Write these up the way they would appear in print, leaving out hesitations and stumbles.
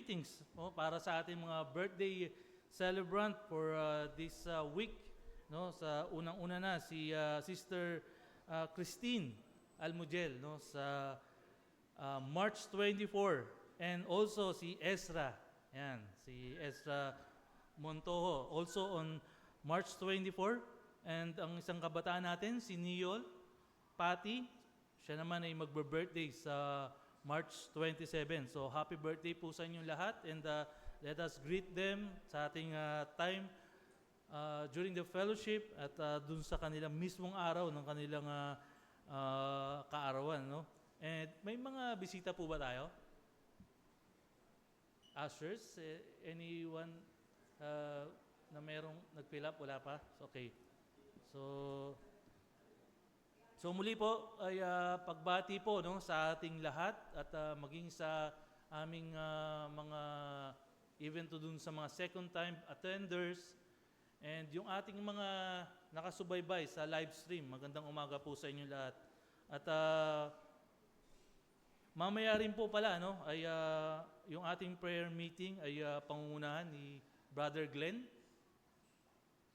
greetings para sa ating mga birthday celebrant for this week. No, sa unang-una na si Sister Christine Almugel, no, sa March 24, and also si Ezra. Yan, si Ezra Montoho also on March 24, and ang isang kabataan natin si Niol Pati, siya naman ay magbe-birthday sa March 27. So happy birthday po sa inyong lahat, and let us greet them sa ating time during the fellowship at dun sa kanilang mismong araw ng kanilang kaarawan, no? And may mga bisita po ba tayo? Ushers, anyone na merong nag-fill up? Wala pa? Okay. So muli po ay pagbati po, no, sa ating lahat at maging sa aming mga even to dun sa mga second time attenders and yung ating mga nakasubaybay sa live stream. Magandang umaga po sa inyo lahat. At mamaya rin po pala, no, ay yung ating prayer meeting ay pangungunahan ni Brother Glenn.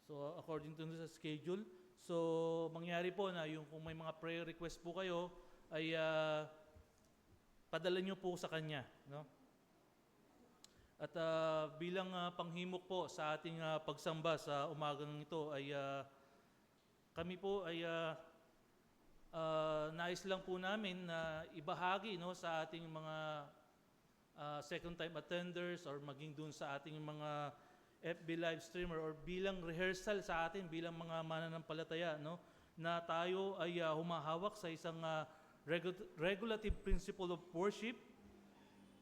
So according to sa schedule, so mangyari po na yung kung may mga prayer request po kayo ay padala nyo po sa kanya, no? At bilang panghimok po sa ating pagsamba sa umagang ito ay kami po ay nais lang po namin na ibahagi, no, sa ating mga second time attenders or maging dun sa ating mga FB live streamer or bilang rehearsal sa atin bilang mga mananampalataya, no, na tayo ay humahawak sa isang regulative principle of worship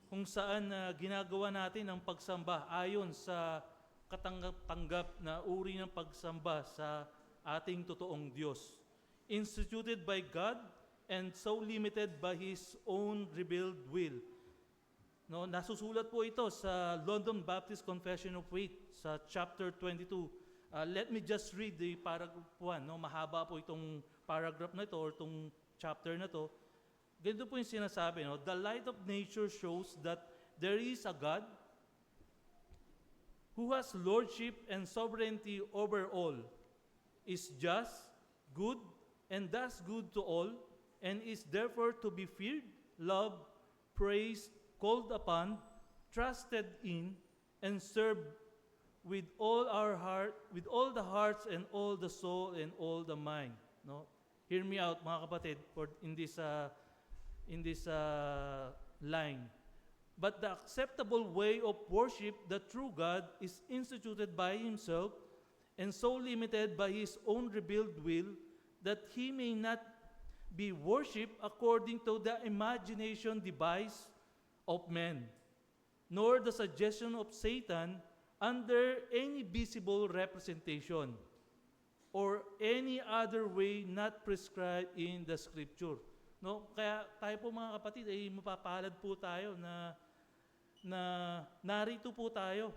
kung saan ginagawa natin ang pagsamba ayon sa katanggap-tanggap na uri ng pagsamba sa ating totoong Diyos, instituted by God and so limited by His own revealed will. No, nasusulat po ito sa London Baptist Confession of Faith sa chapter 22. Let me just read the paragraph 1. No, mahaba po itong paragraph na ito or itong chapter na ito. Ganito po yung sinasabi, no? The light of nature shows that there is a God who has lordship and sovereignty over all, is just, good, and does good to all, and is therefore to be feared, loved, praised, called upon, trusted in, and served with all our heart, with all the hearts and all the soul and all the mind. No, hear me out, mga kapatid, for in this line. But the acceptable way of worship the true God is instituted by Himself and so limited by His own revealed will that He may not be worshipped according to the imagination device of men, nor the suggestion of Satan under any visible representation or any other way not prescribed in the Scripture. No, kaya tayo po mga kapatid ay mapapalad po tayo na narito po tayo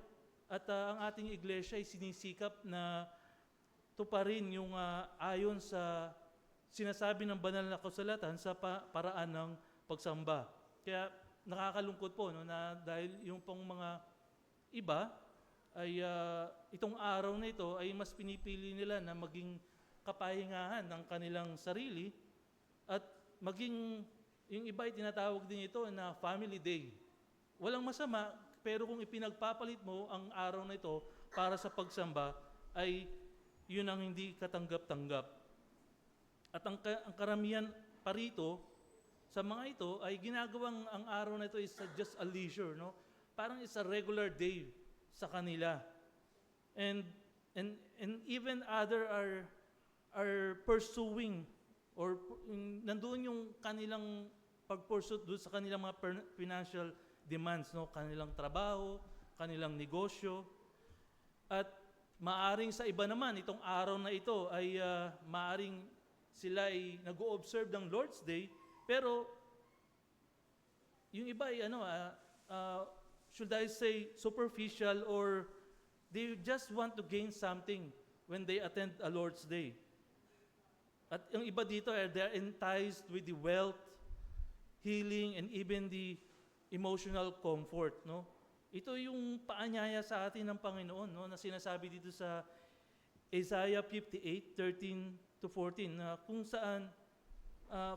at ang ating iglesia ay sinisikap na tuparin yung ayon sa sinasabi ng banal na kasulatan sa paraan ng pagsamba. Kaya nakakalungkot po, no, na dahil yung pong mga iba ay itong araw na ito ay mas pinipili nila na maging kapahingahan ng kanilang sarili at maging yung iba ay tinatawag din ito na family day. Walang masama, pero kung ipinagpapalit mo ang araw na ito para sa pagsamba ay yun ang hindi katanggap-tanggap. At ang karamihan pa rito sa mga ito ay ginagawang ang araw na ito is just a leisure, no? Parang it's a regular day sa kanila. And even other are pursuing or nandoon yung kanilang pag-pursue doon sa kanilang mga financial demands, no? Kanilang trabaho, kanilang negosyo. At maaring sa iba naman, itong araw na ito ay maaring sila ay nag-o-observe ng Lord's Day, pero yung iba ay should I say superficial, or they just want to gain something when they attend a Lord's Day. At yung iba dito they're enticed with the wealth, healing, and even the emotional comfort, no? Ito yung paanyaya sa atin ng Panginoon, no, na sinasabi dito sa Isaiah 58:13-14, na kung saan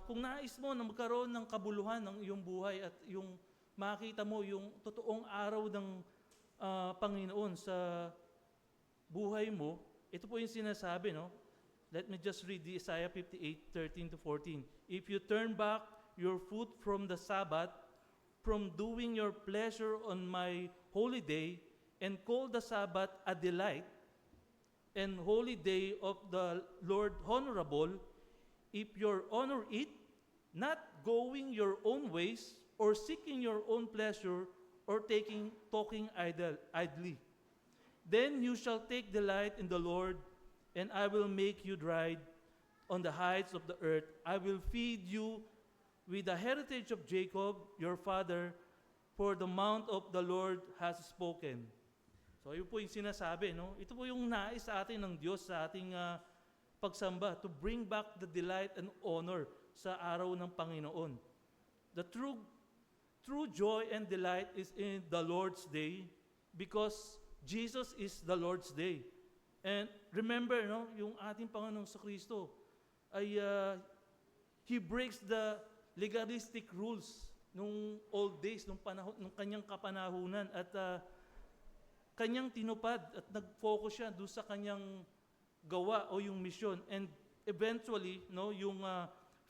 kung nais mo na magkaroon ng kabuluhan ng iyong buhay at yung makita mo yung totoong araw ng Panginoon sa buhay mo, ito po yung sinasabi, no? Let me just read the Isaiah 58:13-14. If you turn back your foot from the Sabbath, from doing your pleasure on my holy day, and call the Sabbath a delight, and holy day of the Lord honorable, if your honor it, not going your own ways, or seeking your own pleasure, or talking idly, then you shall take delight in the Lord, and I will make you ride on the heights of the earth. I will feed you with the heritage of Jacob, your father, for the mount of the Lord has spoken. So yun po yung sinasabi, no? Ito po yung nais sa atin ng Diyos sa ating pagsamba, to bring back the delight and honor sa araw ng Panginoon. The true joy and delight is in the Lord's day, because Jesus is the Lord's day. And remember, no, yung ating Panginoong sa Kristo ay He breaks the legalistic rules nung old days, nung kanyang kapanahunan, at kanyang tinupad at nag-focus siya doon sa kanyang gawa o yung mission, and eventually, no, yung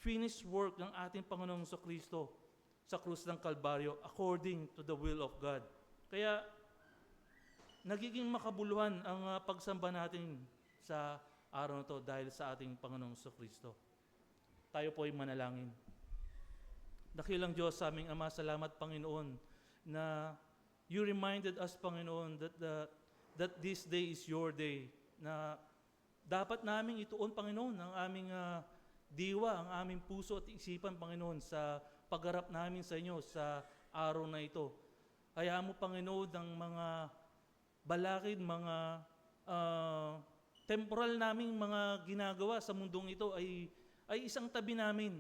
finished work ng ating Panginoong sa Kristo sa krus ng Kalbaryo according to the will of God. Kaya nagiging makabuluhan ang pagsamba natin sa araw na to dahil sa ating Panginoong sa Kristo. Tayo po ay manalangin. Dakilang Diyos, sa aming Ama, salamat Panginoon na you reminded us, Panginoon, that this day is your day, na dapat naming ituon, Panginoon, ang aming diwa, ang aming puso at isipan, Panginoon, sa pagharap namin sa inyo sa araw na ito. Hayaan mo, Panginoon, ang mga balakid, mga temporal naming mga ginagawa sa mundong ito ay isang tabi namin.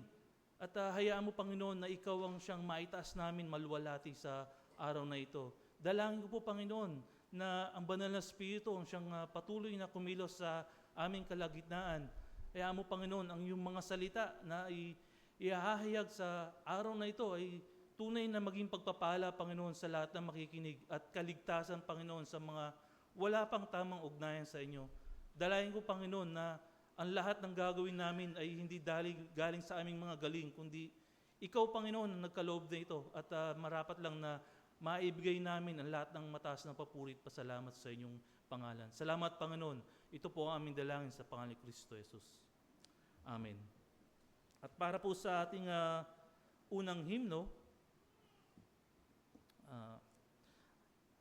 At hayaan mo, Panginoon, na ikaw ang siyang maitaas namin maluwalhati sa araw na ito. Dalangin ko po, Panginoon, na ang banal na Espiritu ang siyang patuloy na kumilos sa aming kalagitnaan. Hayaan mo, Panginoon, ang iyong mga salita na ihahayag sa araw na ito ay tunay na maging pagpapala, Panginoon, sa lahat ng makikinig, at kaligtasan, Panginoon, sa mga wala pang tamang ugnayan sa inyo. Dalayan ko, Panginoon, na ang lahat ng gagawin namin ay hindi galing sa aming mga galing, kundi ikaw, Panginoon, ang nagkaloob na ito, at marapat lang na maibigay namin ang lahat ng mataas na papuri at pasalamat sa inyong pangalan. Salamat, Panginoon. Ito po ang aming dalangin sa pangalan ni Kristo Jesus. Amen. At para po sa ating unang hymno,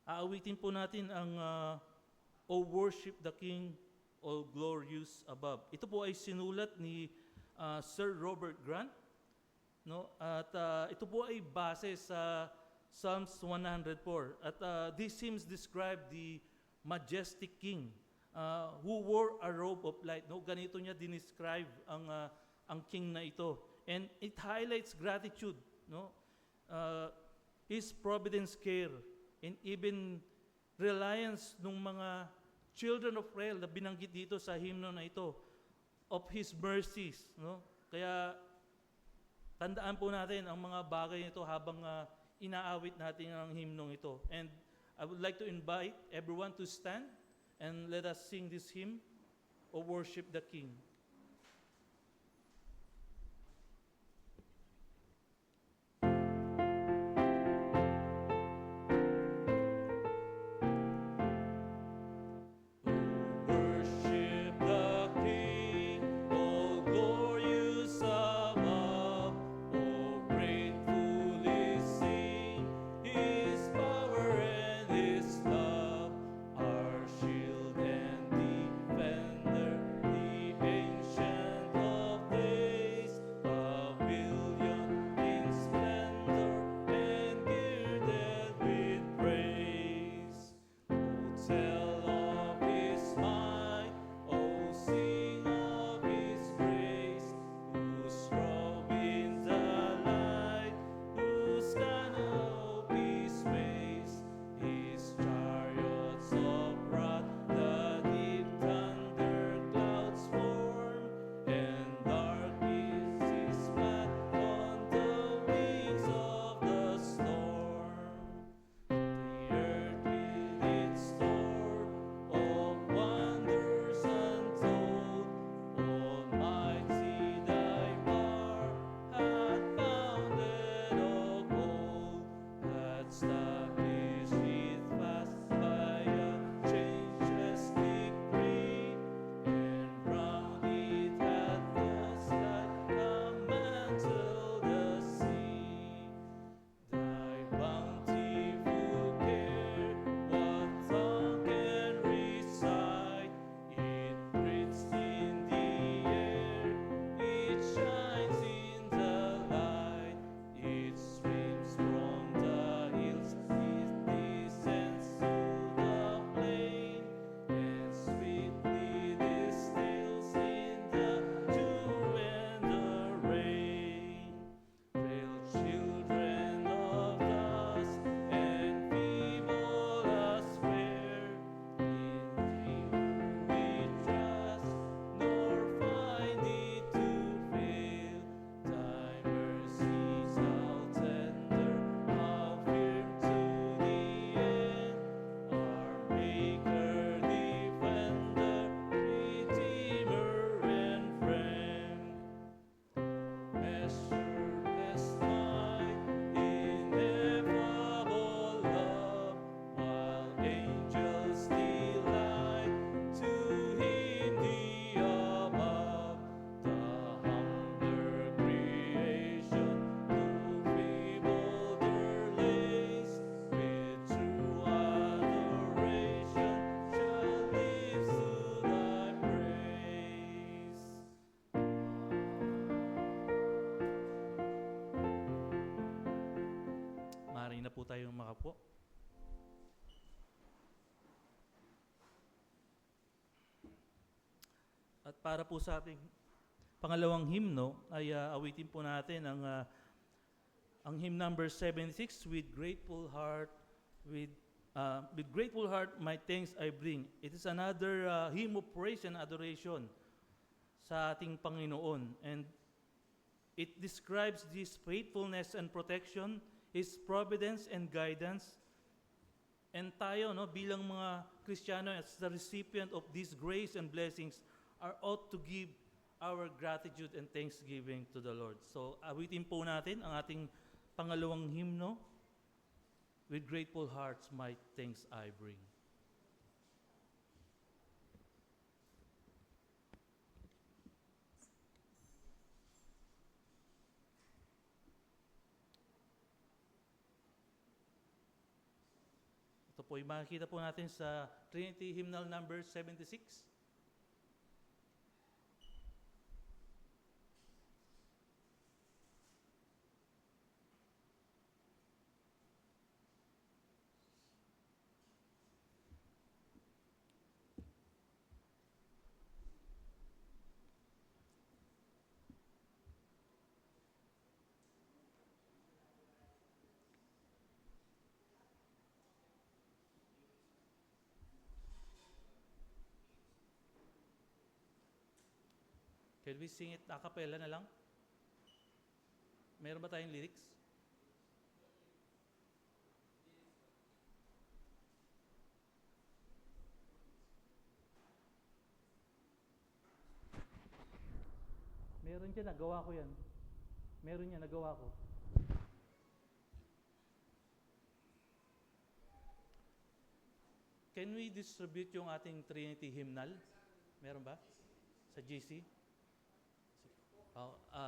aawitin po natin ang O Worship the King, All Glorious Above. Ito po ay sinulat ni Sir Robert Grant, no? At ito po ay base sa Psalms 104. At these hymns describe the majestic king who wore a robe of light. No, ganito niya dinescribe ang king na ito. And it highlights gratitude, no? His providence, care, and even reliance ng mga children of Israel na binanggit dito sa hymno na ito, of His mercies, no? Kaya tandaan po natin ang mga bagay nito habang inaawit natin ang hymnong ito. And I would like to invite everyone to stand and let us sing this hymn, O Worship the King. Shield and defender, the tayong makapo. At para po sa ating pangalawang hymno ay awitin po natin ang hymn number 76, with grateful heart my thanks I bring. It is another hymn of praise and adoration sa ating Panginoon, and it describes His faithfulness and protection, His providence and guidance. And tayo, no, bilang mga Kristiyano, as the recipient of this grace and blessings, are ought to give our gratitude and thanksgiving to the Lord. So, awitin po natin ang ating pangalawang hymno, with grateful hearts my thanks I bring. Ito po yung makikita po natin sa Trinity Hymnal number 76. Can we sing it a cappella na lang? Meron ba tayong lyrics? Meron dyan, nagawa ko yan. Meron yan, nagawa ko. Can we distribute yung ating Trinity hymnal? Meron ba? Sa GC?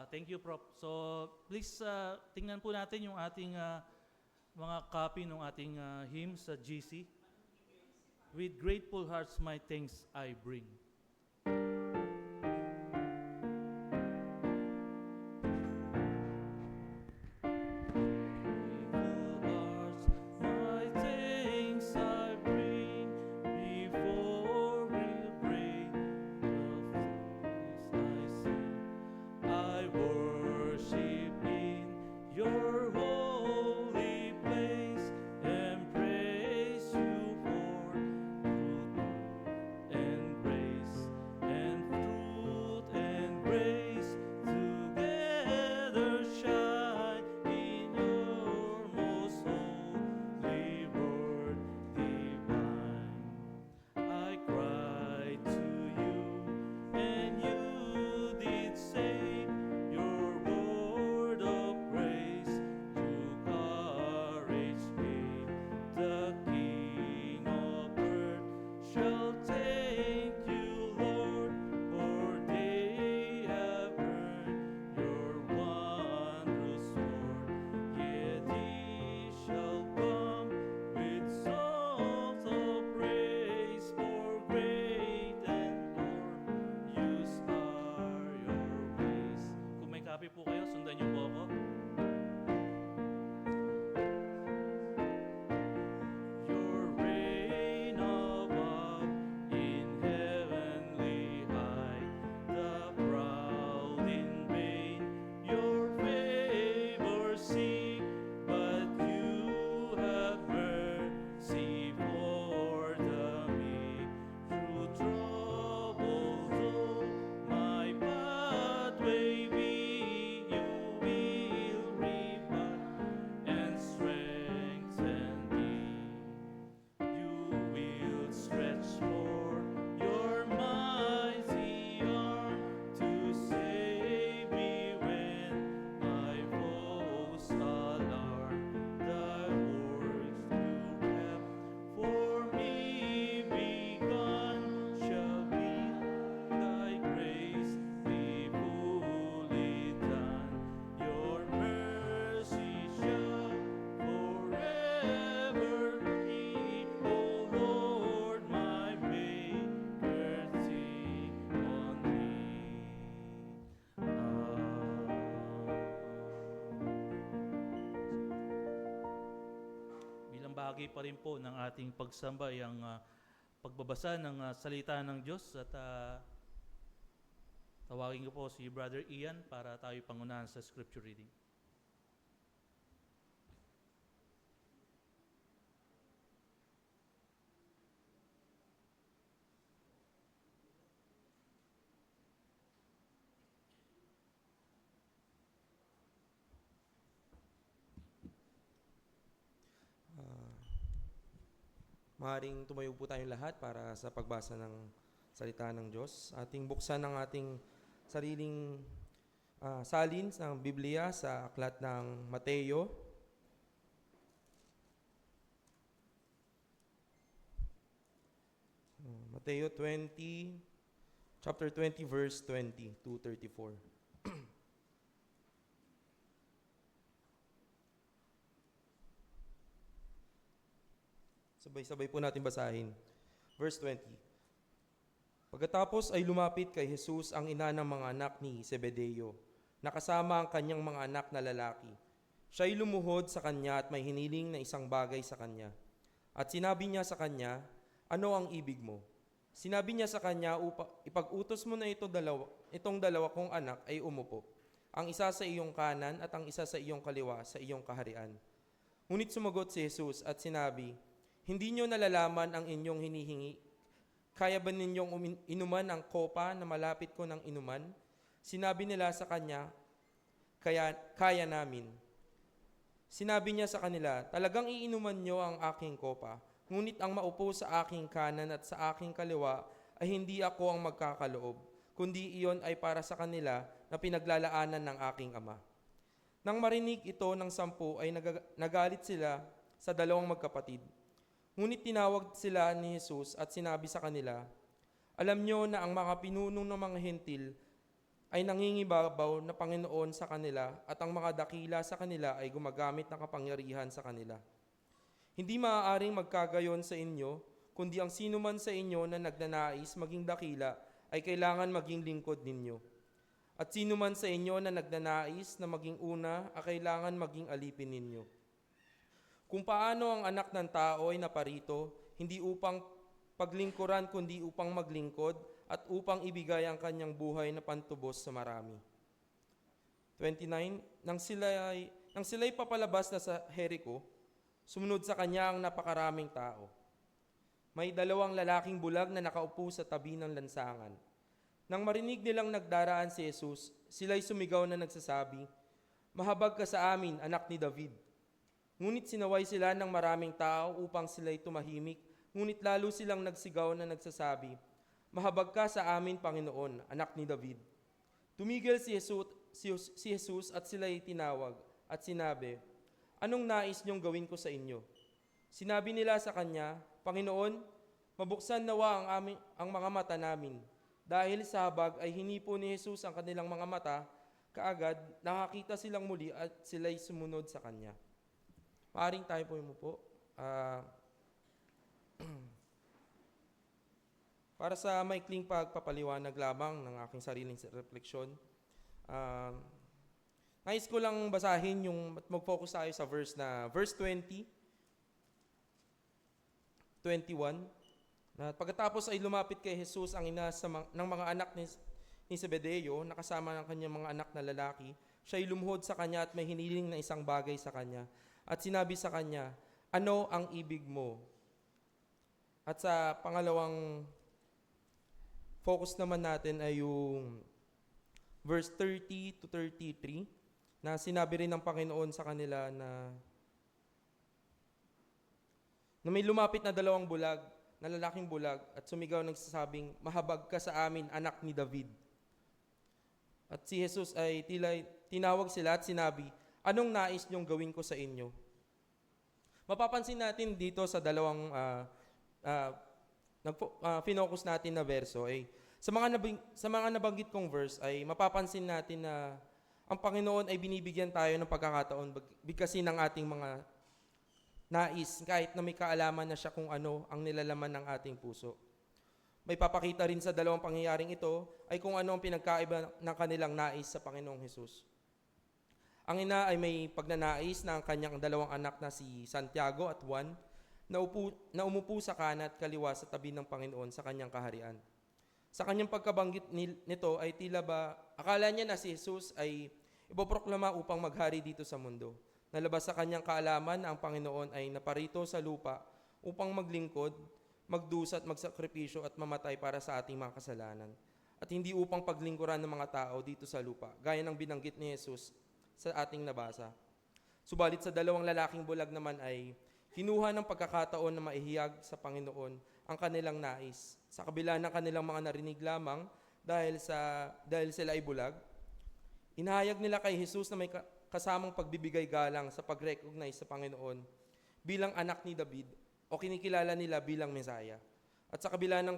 Thank you, Prof. So, please tingnan po natin yung ating mga copy ng ating hymn sa GC. With grateful hearts my thanks I bring. Grace. bahagi pa rin po ng ating pagsamba ang pagbabasa ng salita ng Diyos at tawagin ko po si Brother Ian para tayo pangunahan sa scripture reading. Maaaring tumayo po tayong lahat para sa pagbasa ng salita ng Diyos. Ating buksan ang ating sariling salin ng Biblia sa aklat ng Mateo. Mateo 20, chapter 20, verse 20 to 34. Sabay-sabay po natin basahin. Verse 20. Pagkatapos ay lumapit kay Jesus ang ina ng mga anak ni Zebedeo, nakasama ang kanyang mga anak na lalaki. Siya'y lumuhod sa kanya at may hiniling na isang bagay sa kanya. At sinabi niya sa kanya, "Ano ang ibig mo?" Sinabi niya sa kanya, "Ipag-utos mo na itong dalawa kong anak ay umupo. Ang isa sa iyong kanan at ang isa sa iyong kaliwa sa iyong kaharian." Ngunit sumagot si Jesus at sinabi, "Hindi niyo nalalaman ang inyong hinihingi. Kaya ba ninyong inuman ang kopa na malapit ko ng inuman?" Sinabi nila sa kanya, Kaya namin." Sinabi niya sa kanila, "Talagang iinuman niyo ang aking kopa, ngunit ang maupo sa aking kanan at sa aking kaliwa ay hindi ako ang magkakaloob, kundi iyon ay para sa kanila na pinaglalaanan ng aking Ama." Nang marinig ito ng 10 ay nagalit sila sa dalawang magkapatid. Ngunit tinawag sila ni Jesus at sinabi sa kanila, "Alam nyo na ang mga pinuno ng mga hentil ay nangingibabaw na Panginoon sa kanila at ang mga dakila sa kanila ay gumagamit ng kapangyarihan sa kanila. Hindi maaaring magkagayon sa inyo, kundi ang sino man sa inyo na nagnanais maging dakila ay kailangan maging lingkod ninyo. At sino man sa inyo na nagnanais na maging una ay kailangan maging alipin ninyo. Kung paano ang anak ng tao ay naparito, hindi upang paglingkuran kundi upang maglingkod at upang ibigay ang kanyang buhay na pantubos sa marami." 29. Nang sila'y papalabas na sa Jericho, sumunod sa kanya ang napakaraming tao. May 2 lalaking bulag na nakaupo sa tabi ng lansangan. Nang marinig nilang nagdaraan si Jesus, sila'y sumigaw na nagsasabi, "Mahabag ka sa amin, anak ni David." Ngunit sinaway sila ng maraming tao upang sila'y tumahimik, ngunit lalo silang nagsigaw na nagsasabi, "Mahabag ka sa amin, Panginoon, anak ni David." Tumigil si Jesus at sila'y tinawag at sinabi, "Anong nais niyong gawin ko sa inyo?" Sinabi nila sa kanya, "Panginoon, mabuksan nawa ang mga mata namin." Dahil sa habag ay hinipo ni Jesus ang kanilang mga mata, kaagad nakakita silang muli at sila'y sumunod sa kanya. Maaring tayo po umupo. Para sa maikling pagpapaliwanag lamang ng aking sariling refleksyon, nais ko lang basahin mag-focus tayo sa verse 20, 21. Na pagkatapos ay lumapit kay Jesus ang ina ng mga anak ni Zebedeo, nakasama ng kanyang mga anak na lalaki. Siya'y lumuhod sa kanya at may hiniling na isang bagay sa kanya. At sinabi sa kanya, "Ano ang ibig mo?" At sa pangalawang focus naman natin ay yung verse 30 to 33 na sinabi rin ng Panginoon sa kanila na may lumapit na 2 bulag, na lalaking bulag at sumigaw nagsasabing, "Mahabag ka sa amin, anak ni David." At si Jesus ay tinawag sila at sinabi, "Anong nais niyong gawin ko sa inyo?" Mapapansin natin dito sa dalawang finocus natin na verso ay sa mga nabanggit kong verse ay mapapansin natin na ang Panginoon ay binibigyan tayo ng pagkakataon bigkasin ng ating mga nais kahit na may kaalaman na siya kung ano ang nilalaman ng ating puso. May papakita rin sa dalawang pangyayaring ito ay kung ano ang pinagkaiba ng kanilang nais sa Panginoong Hesus. Ang ina ay may pagnanais na ang kanyang 2 anak na si Santiago at Juan na umupo sa kanan at kaliwa sa tabi ng Panginoon sa kanyang kaharian. Sa kanyang pagkabanggit nito ay tila ba, akala niya na si Jesus ay ipoproklama upang maghari dito sa mundo. Nalabas sa kanyang kaalaman na ang Panginoon ay naparito sa lupa upang maglingkod, magdusa at magsakripisyo at mamatay para sa ating mga kasalanan. At hindi upang paglingkuran ng mga tao dito sa lupa, gaya ng binanggit ni Jesus sa ating nabasa. Subalit sa dalawang lalaking bulag naman ay kinuha ng pagkakataon na maihiyag sa Panginoon ang kanilang nais. Sa kabila ng kanilang mga narinig lamang dahil sila ay bulag, inahayag nila kay Jesus na may kasamang pagbibigay galang sa pag-recognize sa Panginoon bilang anak ni David o kinikilala nila bilang Mesaya. At sa kabila ng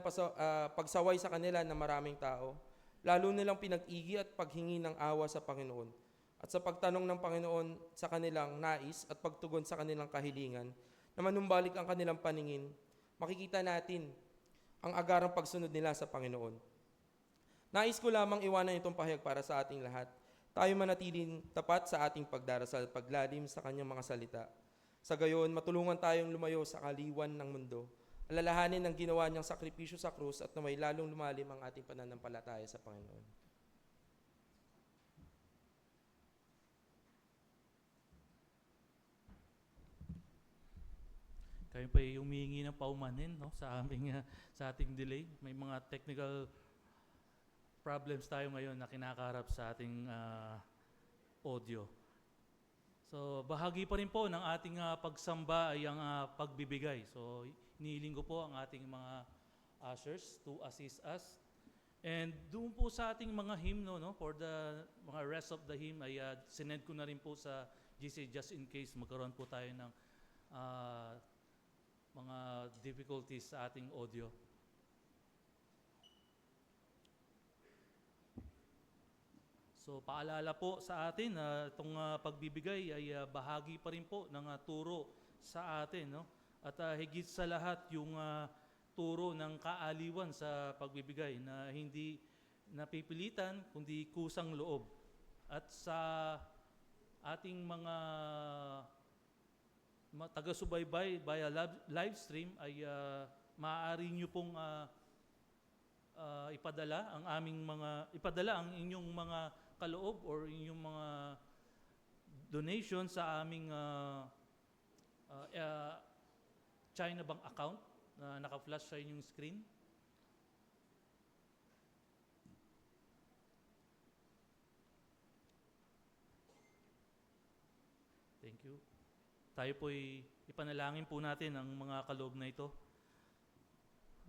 pagsaway sa kanila ng maraming tao, lalo nilang pinag-igi at paghingi ng awa sa Panginoon. At sa pagtanong ng Panginoon sa kanilang nais at pagtugon sa kanilang kahilingan, na manumbalik ang kanilang paningin, makikita natin ang agarang pagsunod nila sa Panginoon. Nais ko lamang iwanan itong pahayag para sa ating lahat. Tayo manatiling tapat sa ating pagdarasal at paglalim sa kanyang mga salita. Sa gayon, matulungan tayong lumayo sa kaliwan ng mundo. Alalahanin ang ginawa niyang sakripisyo sa krus at naway lalong lumalim ang ating pananampalataya sa Panginoon. Kayo pa humihingi ng paumanhin, no, sa ating delay. May mga technical problems tayo ngayon na kinakaharap sa ating audio. So bahagi pa rin po ng ating pagsamba ay ang pagbibigay. So inihiling ko po ang ating mga ushers to assist us. And doon po sa ating mga hymno, no, for the mga rest of the hymn ay sinend ko na rin po sa GC just in case magkaroon po tayo ng mga difficulties sa ating audio. So paalala po sa atin na itong pagbibigay ay bahagi pa rin po ng turo sa atin, no? At higit sa lahat yung turo ng kaaliwan sa pagbibigay na hindi napipilitan kundi kusang loob. At sa ating mga taga-subaybay via live stream ay maaari nyo pong ipadala ang inyong mga kaloob or inyong mga donation sa aming China Bank account na naka-flash sa inyong screen. Thank you. Tayo po'y ipanalangin po natin ang mga kaloob na ito.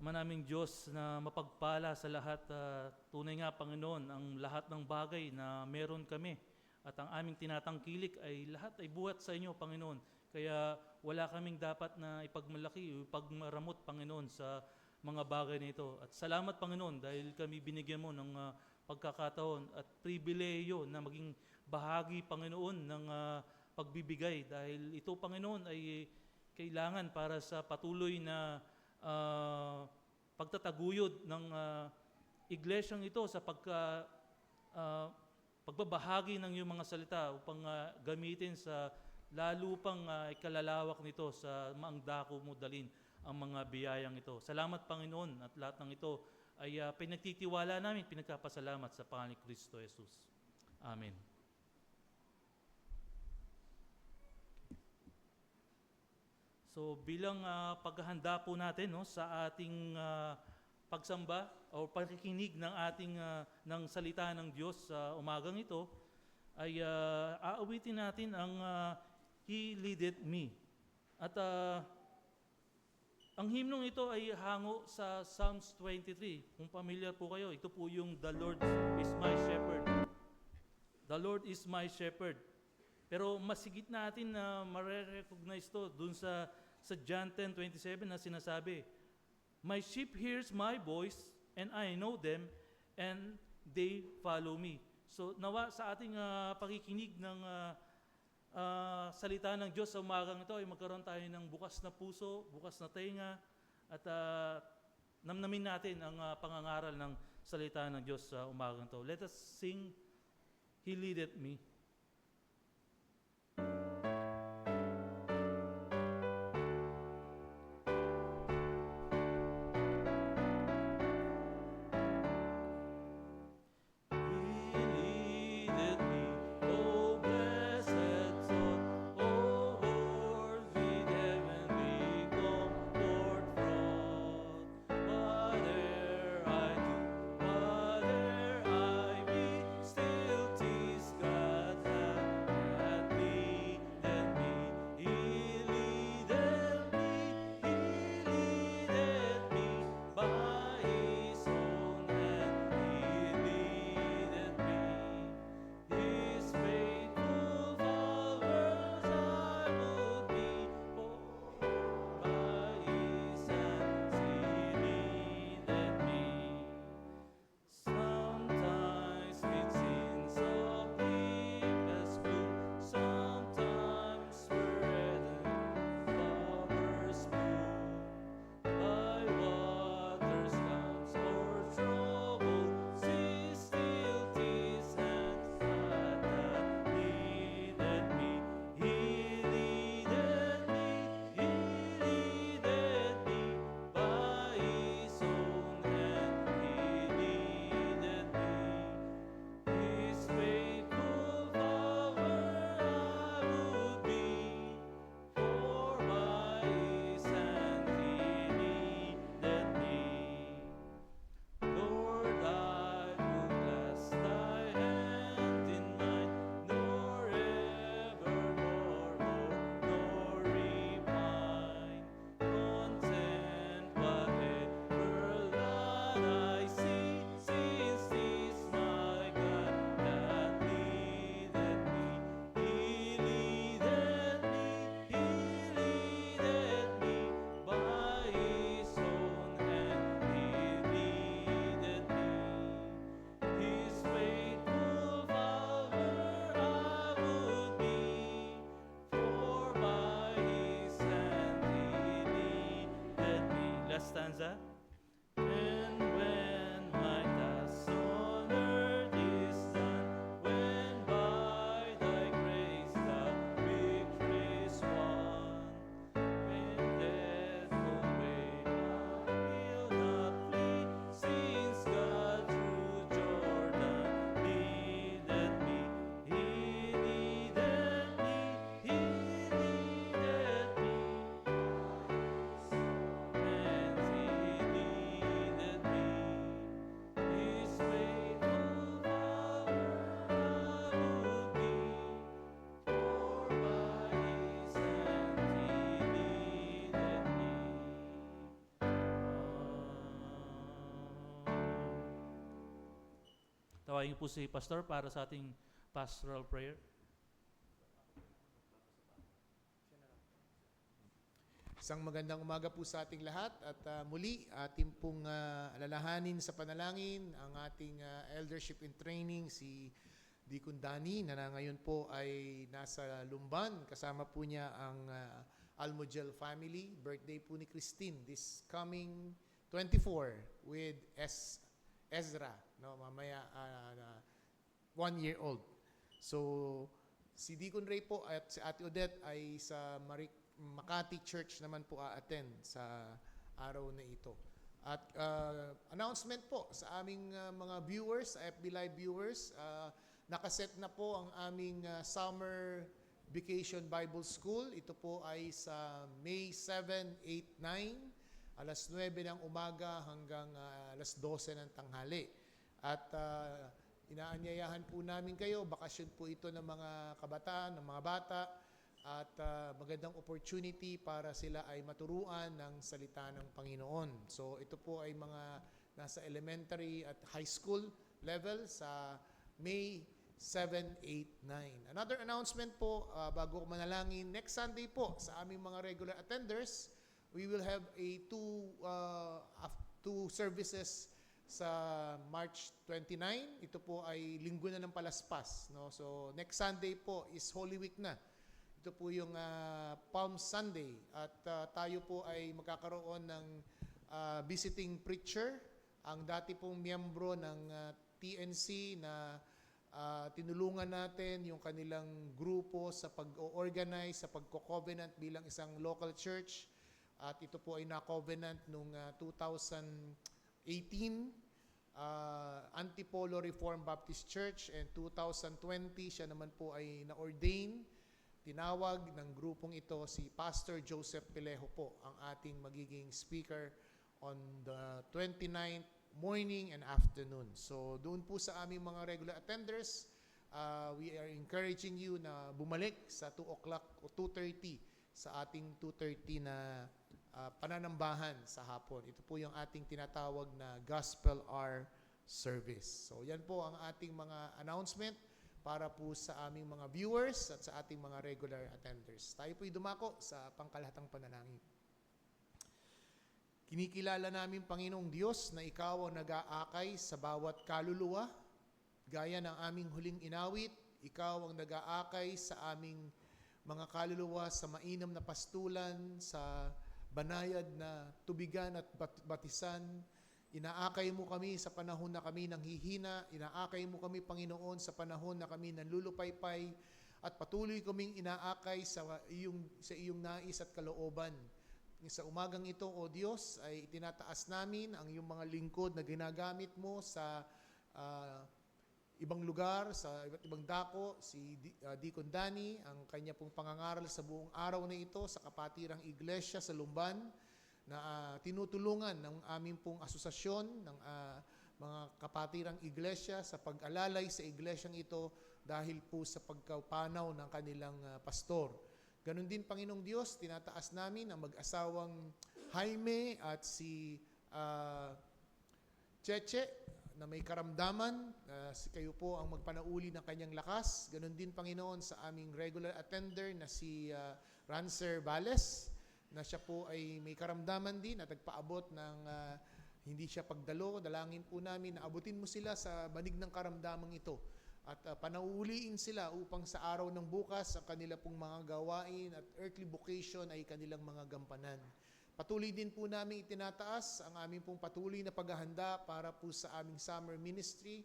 Manaming Diyos na mapagpala sa lahat, tunay nga Panginoon, ang lahat ng bagay na meron kami at ang aming tinatangkilik ay lahat ay buhat sa inyo, Panginoon. Kaya wala kaming dapat na ipagmalaki o ipagmaramot, Panginoon, sa mga bagay na ito. At salamat, Panginoon, dahil kami binigyan mo ng pagkakataon at pribileyo na maging bahagi, Panginoon, ng pagbibigay. Dahil ito, Panginoon, ay kailangan para sa patuloy na pagtataguyod ng iglesyang ito sa pagbabahagi ng iyong mga salita upang gamitin sa lalo pang ikalalawak nito sa maang dako mo dalin ang mga biyayang ito. Salamat, Panginoon, at lahat ng ito ay pinagtitiwala namin, pinagkapasalamat sa pangalan ni Kristo Jesus. Amen. So bilang paghahanda po natin, no, sa ating pagsamba o pakikinig ng ating ng salita ng Diyos sa umagang ito, ay aawitin natin ang He Leadeth Me. At ang himnong ito ay hango sa Psalms 23. Kung familiar po kayo, ito po yung The Lord is my shepherd. The Lord is my shepherd. Pero masigit natin na mare-recognize to dun sa John 10:27 na sinasabi, "My sheep hears my voice, and I know them, and they follow me." So nawa sa ating pakikinig ng salita ng Diyos sa umagang ito ay magkaroon tayo ng bukas na puso, bukas na tenga, at namnamin natin ang pangangaral ng salita ng Diyos sa umagang ito. Let us sing, He Leadeth Me. Tawayin po si Pastor para sa ating pastoral prayer. Isang magandang umaga po sa ating lahat at muli ating pong alalahanin sa panalangin ang ating eldership in training si Deacon Danny na ngayon po ay nasa Lumban. Kasama po niya ang Almogel family. Birthday po ni Christine this coming 24 with Ezra, no, mamaya 1 year old. So si Deacon Ray po at si Ate Odette ay sa Makati Church naman po a-attend sa araw na ito. At announcement po sa aming mga viewers, FB Live viewers, nakaset na po ang aming Summer Vacation Bible School. Ito po ay sa May 7, 8, 9, alas 9 ng umaga hanggang alas 12 ng tanghali. At inaanyayahan po namin kayo, bakasyon po ito ng mga kabataan, ng mga bata, at magandang opportunity para sila ay maturuan ng salita ng Panginoon. So ito po ay mga nasa elementary at high school level sa May 7, 8, 9. Another announcement po, bago ko manalangin, next Sunday po sa aming mga regular attenders, we will have a two services sa March 29. Ito po ay linggo na ng palaspas. No? So next Sunday po is Holy Week na. Ito po yung Palm Sunday at tayo po ay magkakaroon ng visiting preacher, ang dati pong miyembro ng TNC na tinulungan natin yung kanilang grupo sa pag-organize, sa pagko-covenant bilang isang local church. At ito po ay na-covenant noong 2018, Antipolo Reformed Baptist Church, and 2020 siya naman po ay na-ordain. Tinawag ng grupong ito si Pastor Joseph Pelejo po, ang ating magiging speaker on the 29th morning and afternoon. So doon po sa aming mga regular attenders, we are encouraging you na bumalik sa 2 o'clock o 2:30 sa ating 2:30 na pananambahan sa hapon. Ito po yung ating tinatawag na Gospel Hour service. So yan po ang ating mga announcement para po sa aming mga viewers at sa ating mga regular attenders. Tayo po'y dumako sa pangkalahatang panalangin. Kinikilala namin, Panginoong Diyos, na Ikaw ang nag-aakay sa bawat kaluluwa. Gaya ng aming huling inawit, Ikaw ang nag-aakay sa aming mga kaluluwa sa mainam na pastulan, sa banayad na tubigan at batisan. Inaakay mo kami sa panahon na kami nanghihina. Inaakay mo kami, Panginoon, sa panahon na kami nanlulupaypay. At patuloy kaming inaakay sa iyong nais at kalooban. Sa umagang ito, O Diyos, ay itinataas namin ang iyong mga lingkod na ginagamit mo sa ibang lugar, sa iba't ibang dako, si Deacon Danny, ang kanya pong pangangaral sa buong araw na ito sa Kapatirang Iglesia sa Lumban, na tinutulungan ng aming pong asosasyon ng mga kapatirang iglesia sa pag-alalay sa iglesyang ito dahil po sa pagkapanaw ng kanilang pastor. Ganon din, Panginoong Diyos, tinataas namin ang mag-asawang Jaime at si Cheche na may karamdaman. Kayo po ang magpanauli ng kanyang lakas. Ganon din, Panginoon, sa aming regular attender na si Rancer Vales, na siya po ay may karamdaman din at nagpaabot ng hindi siya pagdalo. Dalangin po namin na abutin mo sila sa banig ng karamdamang ito at panauuliin sila upang sa araw ng bukas ang kanila pong mga gawain at earthly vocation ay kanilang mga gampanan. Patuloy din po namin itinataas ang aming pong patuloy na paghahanda para po sa aming summer ministry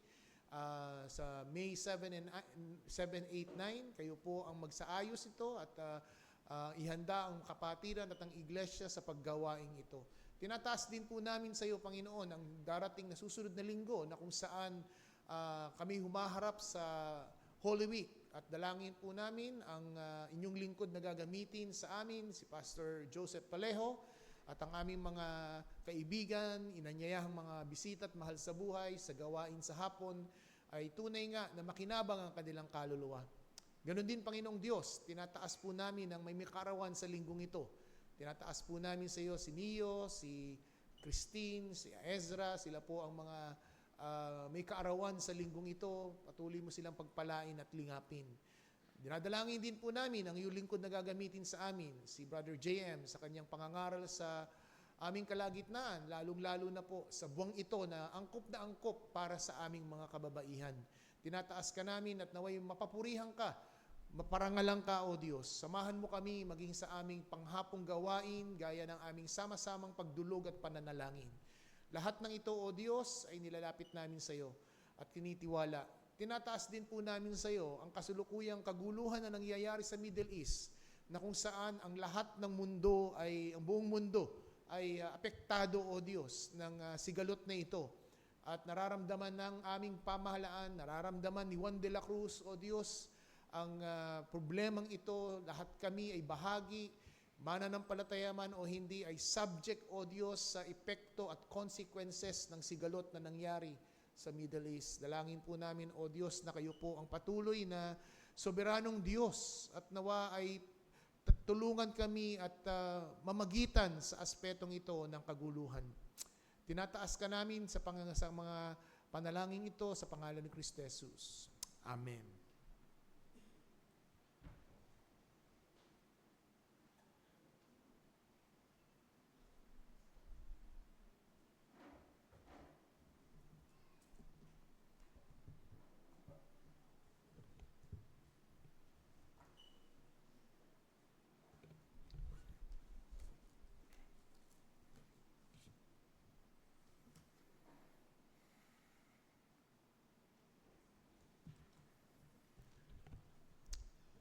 sa May 7, 8, 9. Kayo po ang magsaayos ito at ihanda ang kapatiran at ang iglesia sa paggawaing ito. Tinataas din po namin sa iyo, Panginoon, ang darating na susunod na linggo na kung saan kami humaharap sa Holy Week. At dalangin po namin ang inyong lingkod na gagamitin sa amin, si Pastor Joseph Pelejo, at ang aming mga kaibigan, inanyayahang mga bisita at mahal sa buhay, sa gawain sa hapon, ay tunay nga na makinabang ang kanilang kaluluwa. Ganon din, Panginoong Diyos, tinataas po namin ang may karawan sa linggong ito. Tinataas po namin sa iyo si Neo, si Christine, si Ezra, sila po ang mga may kaarawan sa linggong ito. Patuloy mo silang pagpalain at lingapin. Dinadalangin din po namin ang iyong lingkod na gagamitin sa amin, si Brother JM, sa kanyang pangangaral sa aming kalagitnaan, lalong-lalo na po sa buwang ito na angkop para sa aming mga kababaihan. Tinataas ka namin at naway mapapurihan ka, maparangalan ka, O Diyos. Samahan mo kami maging sa aming panghapong gawain, gaya ng aming sama-samang pagdulog at pananalangin. Lahat ng ito, O Diyos, ay nilalapit namin sa iyo at tinitiwala. Tinataas din po namin sa iyo ang kasulukuyang kaguluhan na nangyayari sa Middle East, na kung saan ang lahat ng mundo ang buong mundo ay apektado, O Diyos, ng sigalot na ito. At nararamdaman ng aming pamahalaan, nararamdaman ni Juan de la Cruz, O Diyos, ang problemang ito. Lahat kami ay bahagi, mananampalataya man o hindi, ay subject, O Diyos, sa epekto at consequences ng sigalot na nangyari sa Middle East. Dalangin po namin, O Diyos, na kayo po ang patuloy na soberanong Diyos at nawa ay tulungan kami at mamagitan sa aspetong ito ng kaguluhan. Tinataas ka namin sa mga panalangin ito sa pangalan ni Kristo Jesus. Amen.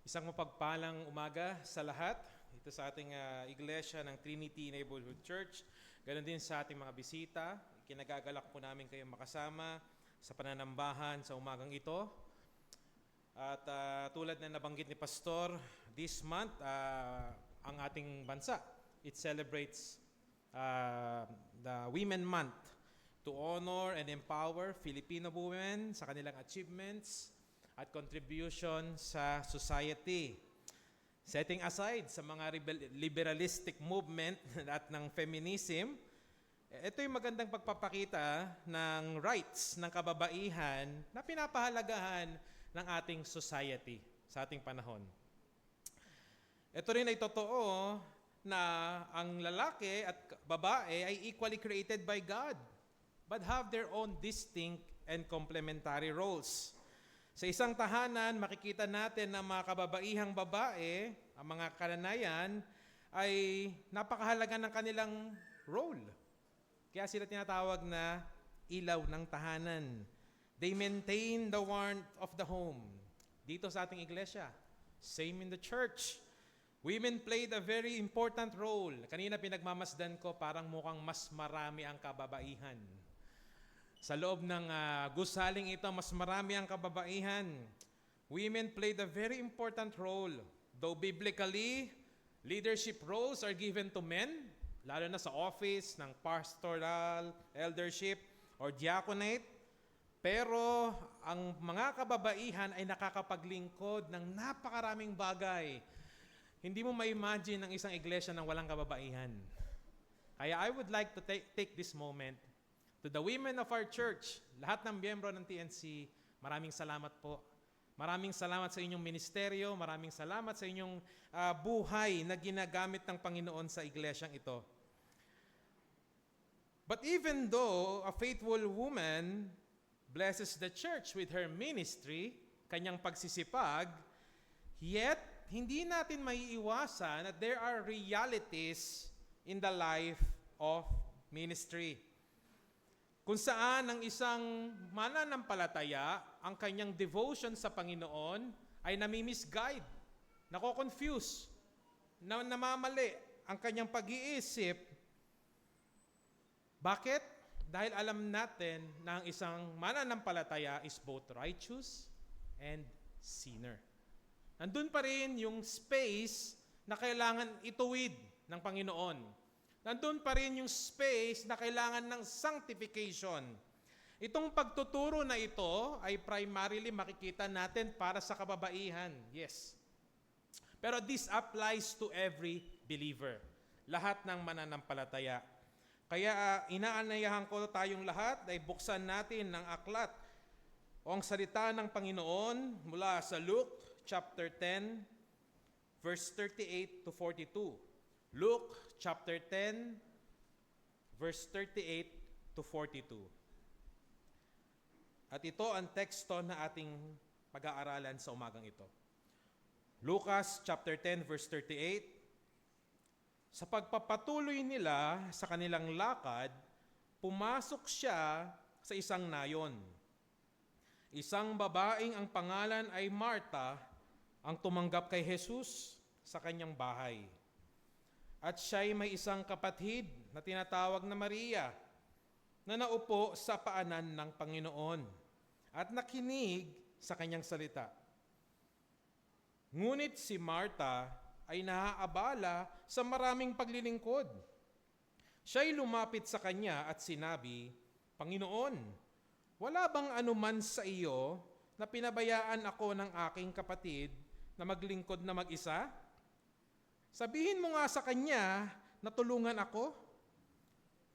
Isang mapagpalang umaga sa lahat. Ito sa ating iglesia ng Trinity Neighborhood Church. Ganon din sa ating mga bisita. Kinagagalak po namin kayong makasama sa pananambahan sa umagang ito. At tulad na nabanggit ni Pastor, this month, ang ating bansa, it celebrates the Women Month to honor and empower Filipino women sa kanilang achievements at contribution sa society. Setting aside sa mga liberalistic movement at ng feminism, ito yung magandang pagpapakita ng rights ng kababaihan na pinapahalagahan ng ating society sa ating panahon. Ito rin ay totoo na ang lalaki at babae ay equally created by God, but have their own distinct and complementary roles. Sa isang tahanan, makikita natin na mga kababaihang babae, ang mga kananayan, ay napakahalaga ng kanilang role. Kaya sila tinatawag na ilaw ng tahanan. They maintain the warmth of the home. Dito sa ating iglesia, same in the church. Women played a very important role. Kanina pinagmamasdan ko, parang mukhang mas marami ang kababaihan. Sa loob ng gusaling ito, mas marami ang kababaihan. Women played a very important role. Though biblically, leadership roles are given to men, lalo na sa office ng pastoral, eldership, or diaconate. Pero ang mga kababaihan ay nakakapaglingkod ng napakaraming bagay. Hindi mo ma-imagine ang isang iglesia ng walang kababaihan. Kaya I would like to take this moment to the women of our church, lahat ng miyembro ng TNC, maraming salamat po. Maraming salamat sa inyong ministeryo, maraming salamat sa inyong buhay na ginagamit ng Panginoon sa iglesyang ito. But even though a faithful woman blesses the church with her ministry, kanyang pagsisipag, yet hindi natin maiiwasan that there are realities in the life of ministry. Kung saan ang isang mananampalataya, ang kanyang devotion sa Panginoon ay nami-misguide, nako-confuse, namamali ang kanyang pag-iisip. Bakit? Dahil alam natin na ang isang mananampalataya is both righteous and sinner. Nandun pa rin yung space na kailangan ituwid ng Panginoon. Nandun pa rin yung space na kailangan ng sanctification. Itong pagtuturo na ito ay primarily makikita natin para sa kababaihan. Yes. Pero this applies to every believer. Lahat ng mananampalataya. Kaya inaanayahan ko tayong lahat ay buksan natin ang aklat o ang salita ng Panginoon mula sa Luke chapter 10, verse 38 to 42. Luke chapter 10, verse 38 to 42. At ito ang teksto na ating pag-aaralan sa umagang ito. Lucas chapter 10, verse 38. Sa pagpapatuloy nila sa kanilang lakad, pumasok siya sa isang nayon. Isang babaeng ang pangalan ay Marta ang tumanggap kay Jesus sa kanyang bahay. At siya'y may isang kapatid na tinatawag na Maria na naupo sa paanan ng Panginoon at nakinig sa kanyang salita. Ngunit si Marta ay naaabala sa maraming paglilingkod. Siya'y lumapit sa kanya at sinabi, Panginoon, wala bang anuman sa iyo na pinabayaan ako ng aking kapatid na maglingkod na mag-isa? Sabihin mo nga sa kanya na tulungan ako.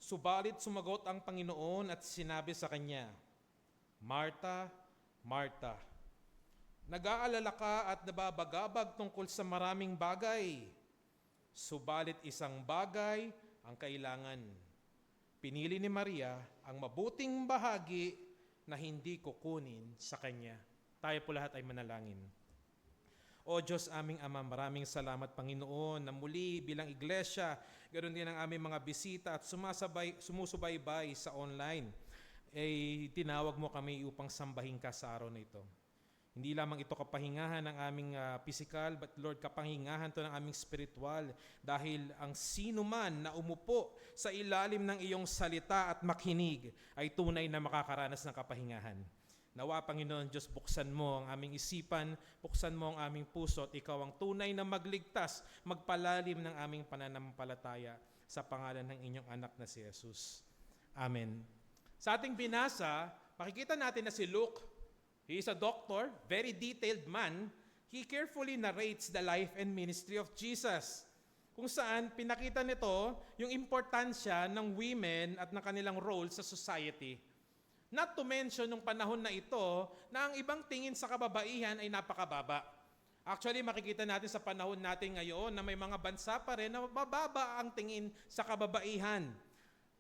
Subalit sumagot ang Panginoon at sinabi sa kanya, Marta, Marta, nag-aalala ka at nababagabag tungkol sa maraming bagay. Subalit isang bagay ang kailangan. Pinili ni Maria ang mabuting bahagi na hindi kukunin sa kanya. Tayo po lahat ay manalangin. O Diyos aming Ama, maraming salamat Panginoon na muli bilang iglesia, ganoon din ang aming mga bisita at sumusubaybay sa online. Tinawag mo kami upang sambahin ka sa araw na ito. Hindi lamang ito kapahingahan ng aming physical, but Lord, kapahingahan to ng aming spiritual. Dahil ang sino man na umupo sa ilalim ng iyong salita at makinig ay tunay na makakaranas ng kapahingahan. Nawa, Panginoon Diyos, buksan mo ang aming isipan, buksan mo ang aming puso at ikaw ang tunay na magligtas, magpalalim ng aming pananampalataya sa pangalan ng inyong anak na si Jesus. Amen. Sa ating binasa, makikita natin na si Luke, he is a doctor, very detailed man. He carefully narrates the life and ministry of Jesus, kung saan pinakita nito yung importansya ng women at ng kanilang role sa society. Not to mention nung panahon na ito na ang ibang tingin sa kababaihan ay napakababa. Actually, makikita natin sa panahon natin ngayon na may mga bansa pa rin na mababa ang tingin sa kababaihan.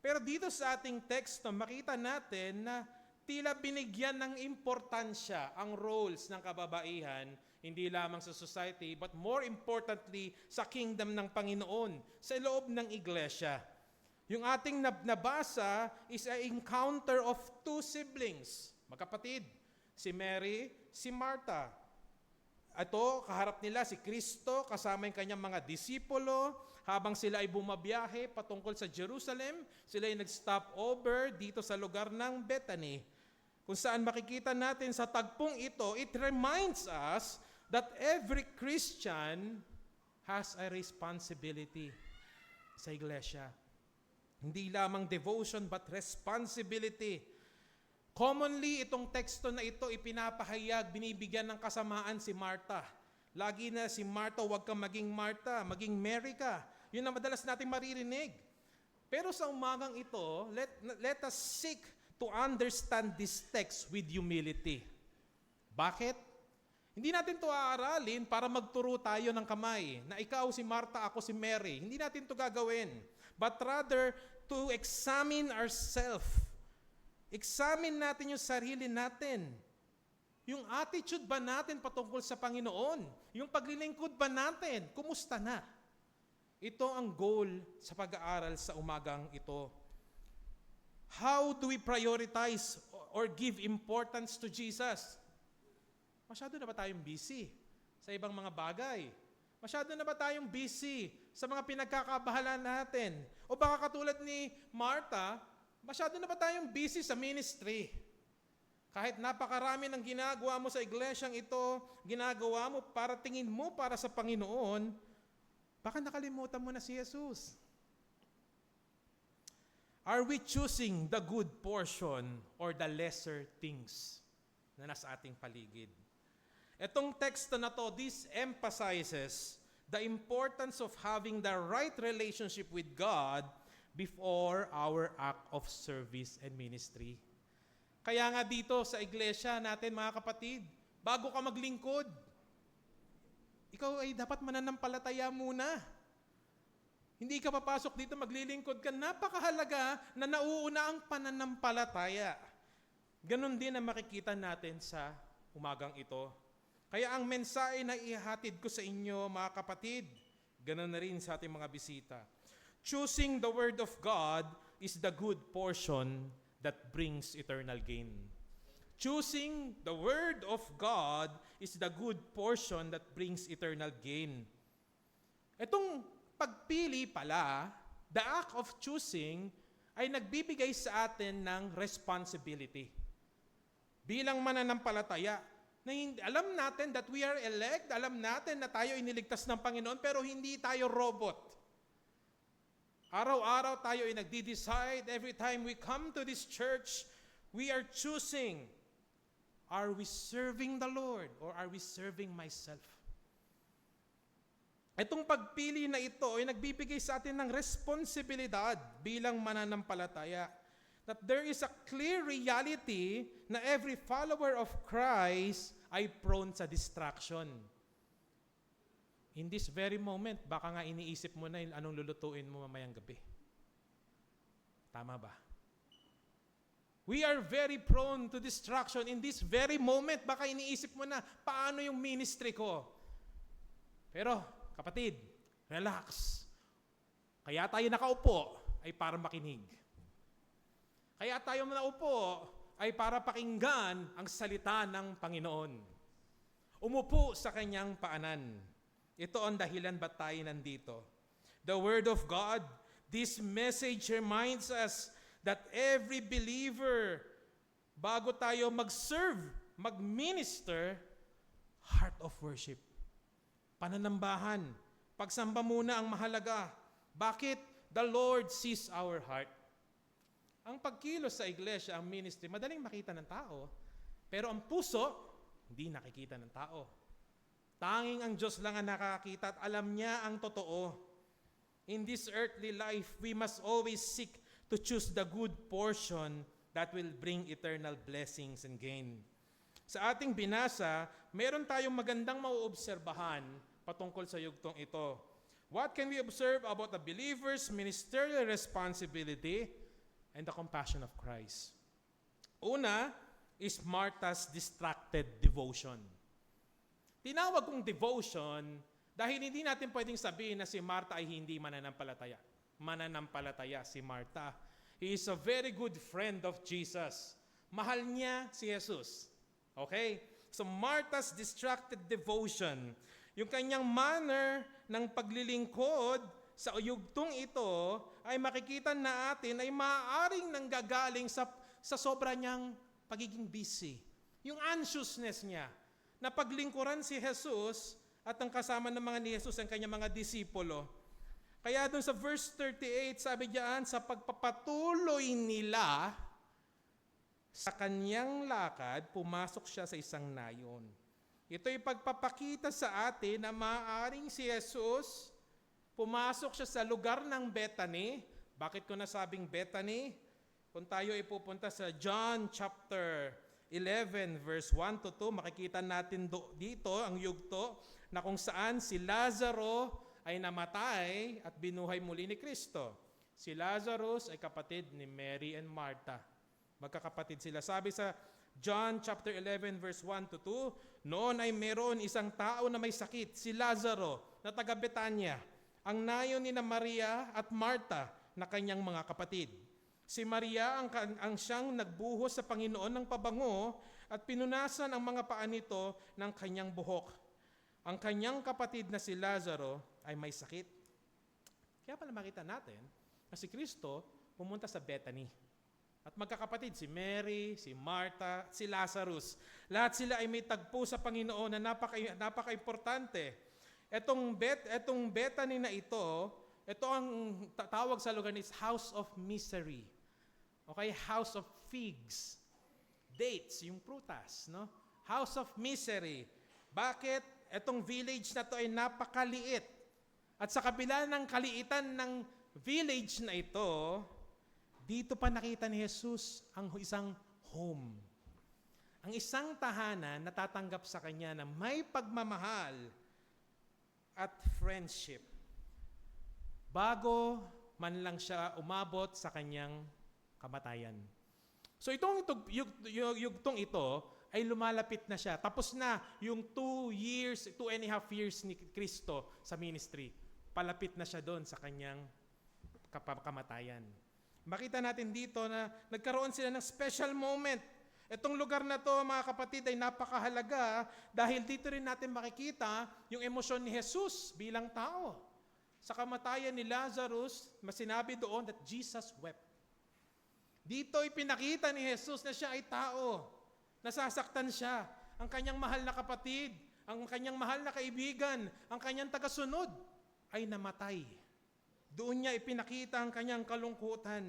Pero dito sa ating teksto, makita natin na tila binigyan ng importansya ang roles ng kababaihan, hindi lamang sa society, but more importantly, sa kingdom ng Panginoon, sa loob ng iglesia. Yung ating nabasa is an encounter of two siblings, magkapatid, si Mary, si Martha. Ito, kaharap nila si Kristo, kasama yung kanyang mga disipulo, habang sila ay bumabiyahe patungkol sa Jerusalem, sila ay nag-stop over dito sa lugar ng Bethany, kung saan makikita natin sa tagpong ito, it reminds us that every Christian has a responsibility sa iglesia. Hindi lamang devotion but responsibility. Commonly, itong teksto na ito ipinapahayag, binibigyan ng kasamaan si Martha. Lagi na si Martha, huwag kang maging Martha, maging Mary ka. Yun ang madalas nating maririnig. Pero sa umagang ito, let us seek to understand this text with humility. Bakit? Hindi natin to aaralin para magturo tayo ng kamay na ikaw si Martha, ako si Mary. Hindi natin to gagawin. But rather, to examine ourselves. Examine natin yung sarili natin. Yung attitude ba natin patungkol sa Panginoon? Yung paglilingkod ba natin? Kumusta na? Ito ang goal sa pag-aaral sa umagang ito. How do we prioritize or give importance to Jesus? Masyado na ba tayong busy sa ibang mga bagay? Masyado na ba tayong busy sa mga pinagkakabahala natin? O baka katulad ni Martha, masyado na ba tayong busy sa ministry? Kahit napakarami ng ginagawa mo sa iglesyang ito, ginagawa mo para tingin mo para sa Panginoon, baka nakalimutan mo na si Jesus. Are we choosing the good portion or the lesser things na nasa ating paligid? Etong teksto na to, this emphasizes the importance of having the right relationship with God before our act of service and ministry. Kaya nga dito sa iglesia natin mga kapatid, bago ka maglingkod, ikaw ay dapat mananampalataya muna. Hindi ka papasok dito, maglilingkod ka. Napakahalaga na nauuna ang pananampalataya. Ganon din ang makikita natin sa umagang ito. Kaya ang mensahe na ihatid ko sa inyo, mga kapatid, ganon na rin sa ating mga bisita. Choosing the Word of God is the good portion that brings eternal gain. Choosing the Word of God is the good portion that brings eternal gain. Itong pagpili pala, the act of choosing, ay nagbibigay sa atin ng responsibility. Bilang mananampalataya, na alam natin that we are elect, alam natin na tayo iniligtas ng Panginoon, pero hindi tayo robot. Araw-araw tayo ay nagdi-decide. Every time we come to this church, we are choosing, are we serving the Lord or are we serving myself? Itong pagpili na ito ay nagbibigay sa atin ng responsibilidad bilang mananampalataya. That there is a clear reality na every follower of Christ ay prone sa distraction. In this very moment, baka nga iniisip mo na anong lulutuin mo mamayang gabi. Tama ba? We are very prone to distraction. In this very moment, baka iniisip mo na, paano yung ministry ko? Pero, kapatid, relax. Kaya tayo nakaupo ay para makinig. Kaya tayo naupo ay para pakinggan ang salita ng Panginoon. Umupo sa kanyang paanan. Ito ang dahilan ba't tayo nandito. The Word of God, this message reminds us that every believer, bago tayo mag-serve, mag-minister, heart of worship. Pananambahan. Pagsamba muna ang mahalaga. Bakit? The Lord sees our heart. Ang pagkilos sa iglesia, ang ministry, madaling makita ng tao. Pero ang puso, hindi nakikita ng tao. Tanging ang Diyos lang ang nakakita at alam niya ang totoo. In this earthly life, we must always seek to choose the good portion that will bring eternal blessings and gain. Sa ating binasa, meron tayong magandang mauobserbahan patungkol sa yugtong ito. What can we observe about the believer's ministerial responsibility and the compassion of Christ? Una is Martha's distracted devotion. Tinawag kong devotion dahil hindi natin pwedeng sabihin na si Martha ay hindi mananampalataya. Mananampalataya si Martha. He is a very good friend of Jesus. Mahal niya si Jesus. Okay? So Martha's distracted devotion, yung kanyang manner ng paglilingkod sa yugtong ito ay makikita natin ay maaaring nanggagaling sa sobra niyang pagiging busy. Yung anxiousness niya na paglingkuran si Jesus at ang kasama ng mga ni Jesus ang kanyang mga disipulo. Kaya doon sa verse 38, sabi diyan, sa pagpapatuloy nila sa kanyang lakad, pumasok siya sa isang nayon. Ito'y pagpapakita sa atin na maaaring si Jesus, pumasok siya sa lugar ng Bethany. Bakit ko nasabing Bethany? Kung tayo ipupunta sa John chapter 11 verse 1 to 2, makikita natin dito ang yugto na kung saan si Lazaro ay namatay at binuhay muli ni Kristo. Si Lazarus ay kapatid ni Mary and Martha. Magkakapatid sila. Sabi sa John chapter 11 verse 1 to 2, noon ay meron isang tao na may sakit, si Lazaro na taga Betania, ang nayon ni na Maria at Martha na kanyang mga kapatid. Si Maria ang siyang nagbuhos sa Panginoon ng pabango at pinunasan ang mga paa nito ng kanyang buhok. Ang kanyang kapatid na si Lazaro ay may sakit. Kaya pala makita natin na si Kristo pumunta sa Bethany. At magkakapatid si Mary, si Martha, si Lazarus. Lahat sila ay may tagpo sa Panginoon na napaka-importante. Etong Bethany na ito ang tawag sa lugar is House of Misery. Okay, House of Figs. Dates, yung prutas, no? House of Misery. Bakit? Etong village na to ay napakaliit. At sa kabila ng kaliitan ng village na ito, dito pa nakita ni Jesus ang isang home. Ang isang tahanan na tatanggap sa kanya na may pagmamahal at friendship. Bago man lang siya umabot sa kanyang kamatayan. So yugtong ito ay lumalapit na siya. Tapos na yung 2.5 years ni Kristo sa ministry. Palapit na siya doon sa kanyang kamatayan. Makita natin dito na nagkaroon sila ng special moment. Itong lugar na to, mga kapatid, ay napakahalaga dahil dito rin natin makikita yung emosyon ni Jesus bilang tao. Sa kamatayan ni Lazarus, masinabi doon that Jesus wept. Dito ipinakita ni Jesus na siya ay tao. Nasasaktan siya. Ang kanyang mahal na kapatid, ang kanyang mahal na kaibigan, ang kanyang tagasunod ay namatay. Doon niya ipinakita ang kanyang kalungkutan.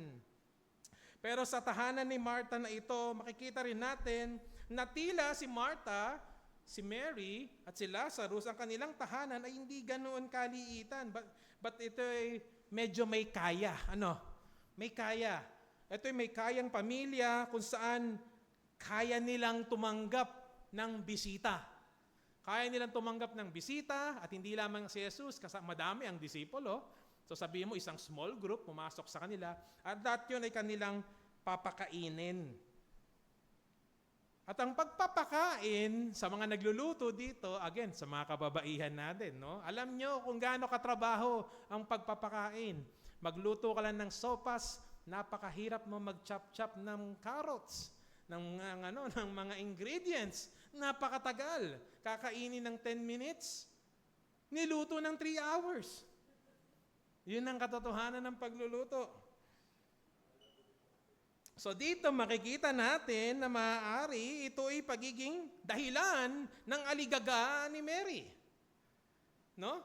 Pero sa tahanan ni Martha na ito, makikita rin natin na tila si Martha, si Mary, at si Lazarus, ang kanilang tahanan ay hindi ganoon kaliitan. But ito ay medyo may kaya. Ano? May kaya. Ito ay may kayang pamilya kung saan kaya nilang tumanggap ng bisita. Kaya nilang tumanggap ng bisita at hindi lamang si Jesus, kasi madami ang disipulo. So sabihin mo, isang small group, pumasok sa kanila, at that yun ay kanilang papakainin. At ang pagpapakain sa mga nagluluto dito, again, sa mga kababaihan natin, no? Alam nyo kung gaano katrabaho ang pagpapakain. Magluto ka lang ng sopas, napakahirap mo mag-chop-chop ng carrots, ng mga ingredients. Napakatagal. Kakainin ng 10 minutes, niluto ng 3 hours. Yun ang katotohanan ng pagluluto. So dito makikita natin na maaari ito ay pagiging dahilan ng aligaga ni Mary. No?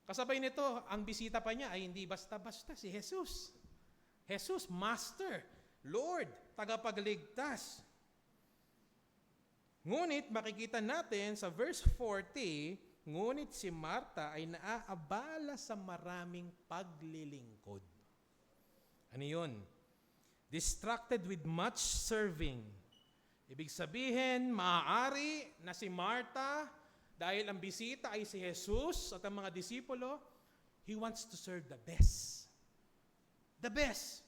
Kasabay nito, ang bisita pa niya ay hindi basta-basta si Jesus. Jesus, Master, Lord, tagapagligtas. Ngunit makikita natin sa verse 40, ngunit si Martha ay naaabala sa maraming paglilingkod. Ano yun? Distracted with much serving. Ibig sabihin, maaari na si Martha, dahil ang bisita ay si Jesus at ang mga disipulo, he wants to serve the best. The best.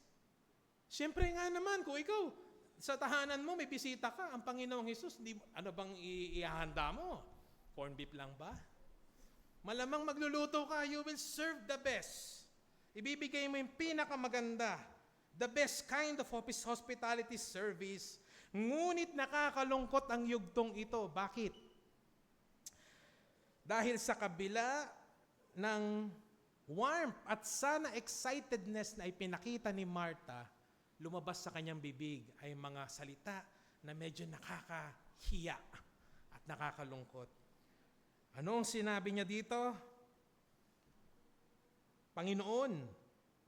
Siyempre nga naman, kung ikaw, sa tahanan mo, may bisita ka, ang Panginoong Jesus, ano bang ihahanda mo? Corn beef lang ba? Malamang magluluto ka, you will serve the best. Ibibigay mo yung pinakamaganda, the best kind of hospitality service. Ngunit nakakalungkot ang yugtong ito. Bakit? Dahil sa kabila ng warmth at sana excitedness na ipinakita ni Martha, lumabas sa kanyang bibig ay mga salita na medyo nakakahiya at nakakalungkot. Ano ang sinabi niya dito? Panginoon,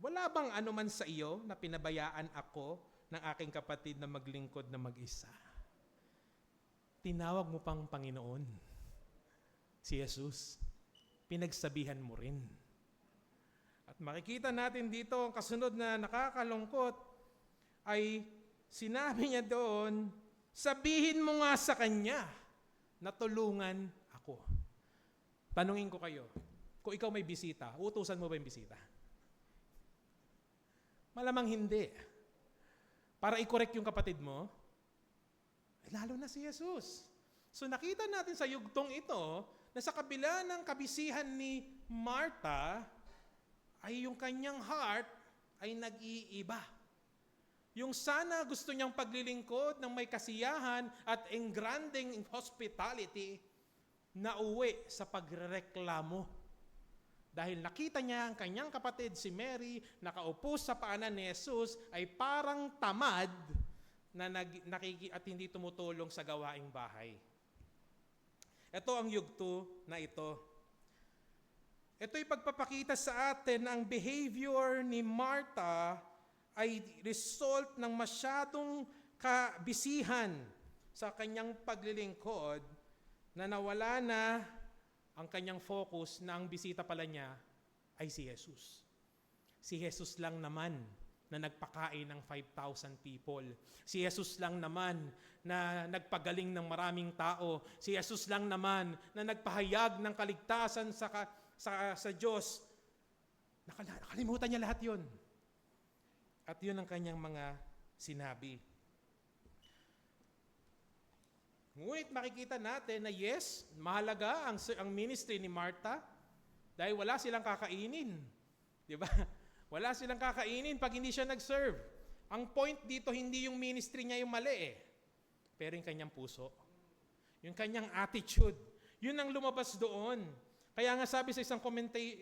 wala bang anuman sa iyo na pinabayaan ako ng aking kapatid na maglingkod na mag-isa? Tinawag mo pang Panginoon si Jesus. Pinagsabihan mo rin. At makikita natin dito ang kasunod na nakakalungkot ay sinabi niya doon, sabihin mo nga sa kanya na tulungan ako. Tanungin ko kayo, kung ikaw may bisita, utusan mo ba yung bisita? Malamang hindi. Para i-correct yung kapatid mo, lalo na si Jesus. So nakita natin sa yugtong ito na sa kabila ng kabisihan ni Martha, ay yung kanyang heart ay nag-iiba. Yung sana gusto niyang paglilingkod ng may kasiyahan at engranding hospitality, nauwi sa pagrereklamo. Dahil nakita niya ang kanyang kapatid si Mary nakaupo sa paanan ni Jesus ay parang tamad na at hindi tumutulong sa gawaing bahay. Ito ang yugto na ito. Ito'y pagpapakita sa atin na ang behavior ni Martha ay result ng masyadong kabisihan sa kanyang paglilingkod na nawala na ang kanyang focus na ang bisita pala niya ay si Jesus. Si Jesus lang naman na nagpakain ng 5,000 people. Si Jesus lang naman na nagpagaling ng maraming tao. Si Jesus lang naman na nagpahayag ng kaligtasan sa Diyos. Nakalimutan niya lahat yun. At yun ang kanyang mga sinabi. Ngunit makikita natin na yes, mahalaga ang ministry ni Martha dahil wala silang kakainin. Di ba? Wala silang kakainin pag hindi siya nag-serve. Ang point dito, hindi yung ministry niya yung mali pero yung kanyang puso. Yung kanyang attitude. Yun ang lumabas doon. Kaya nga sabi sa isang komentary,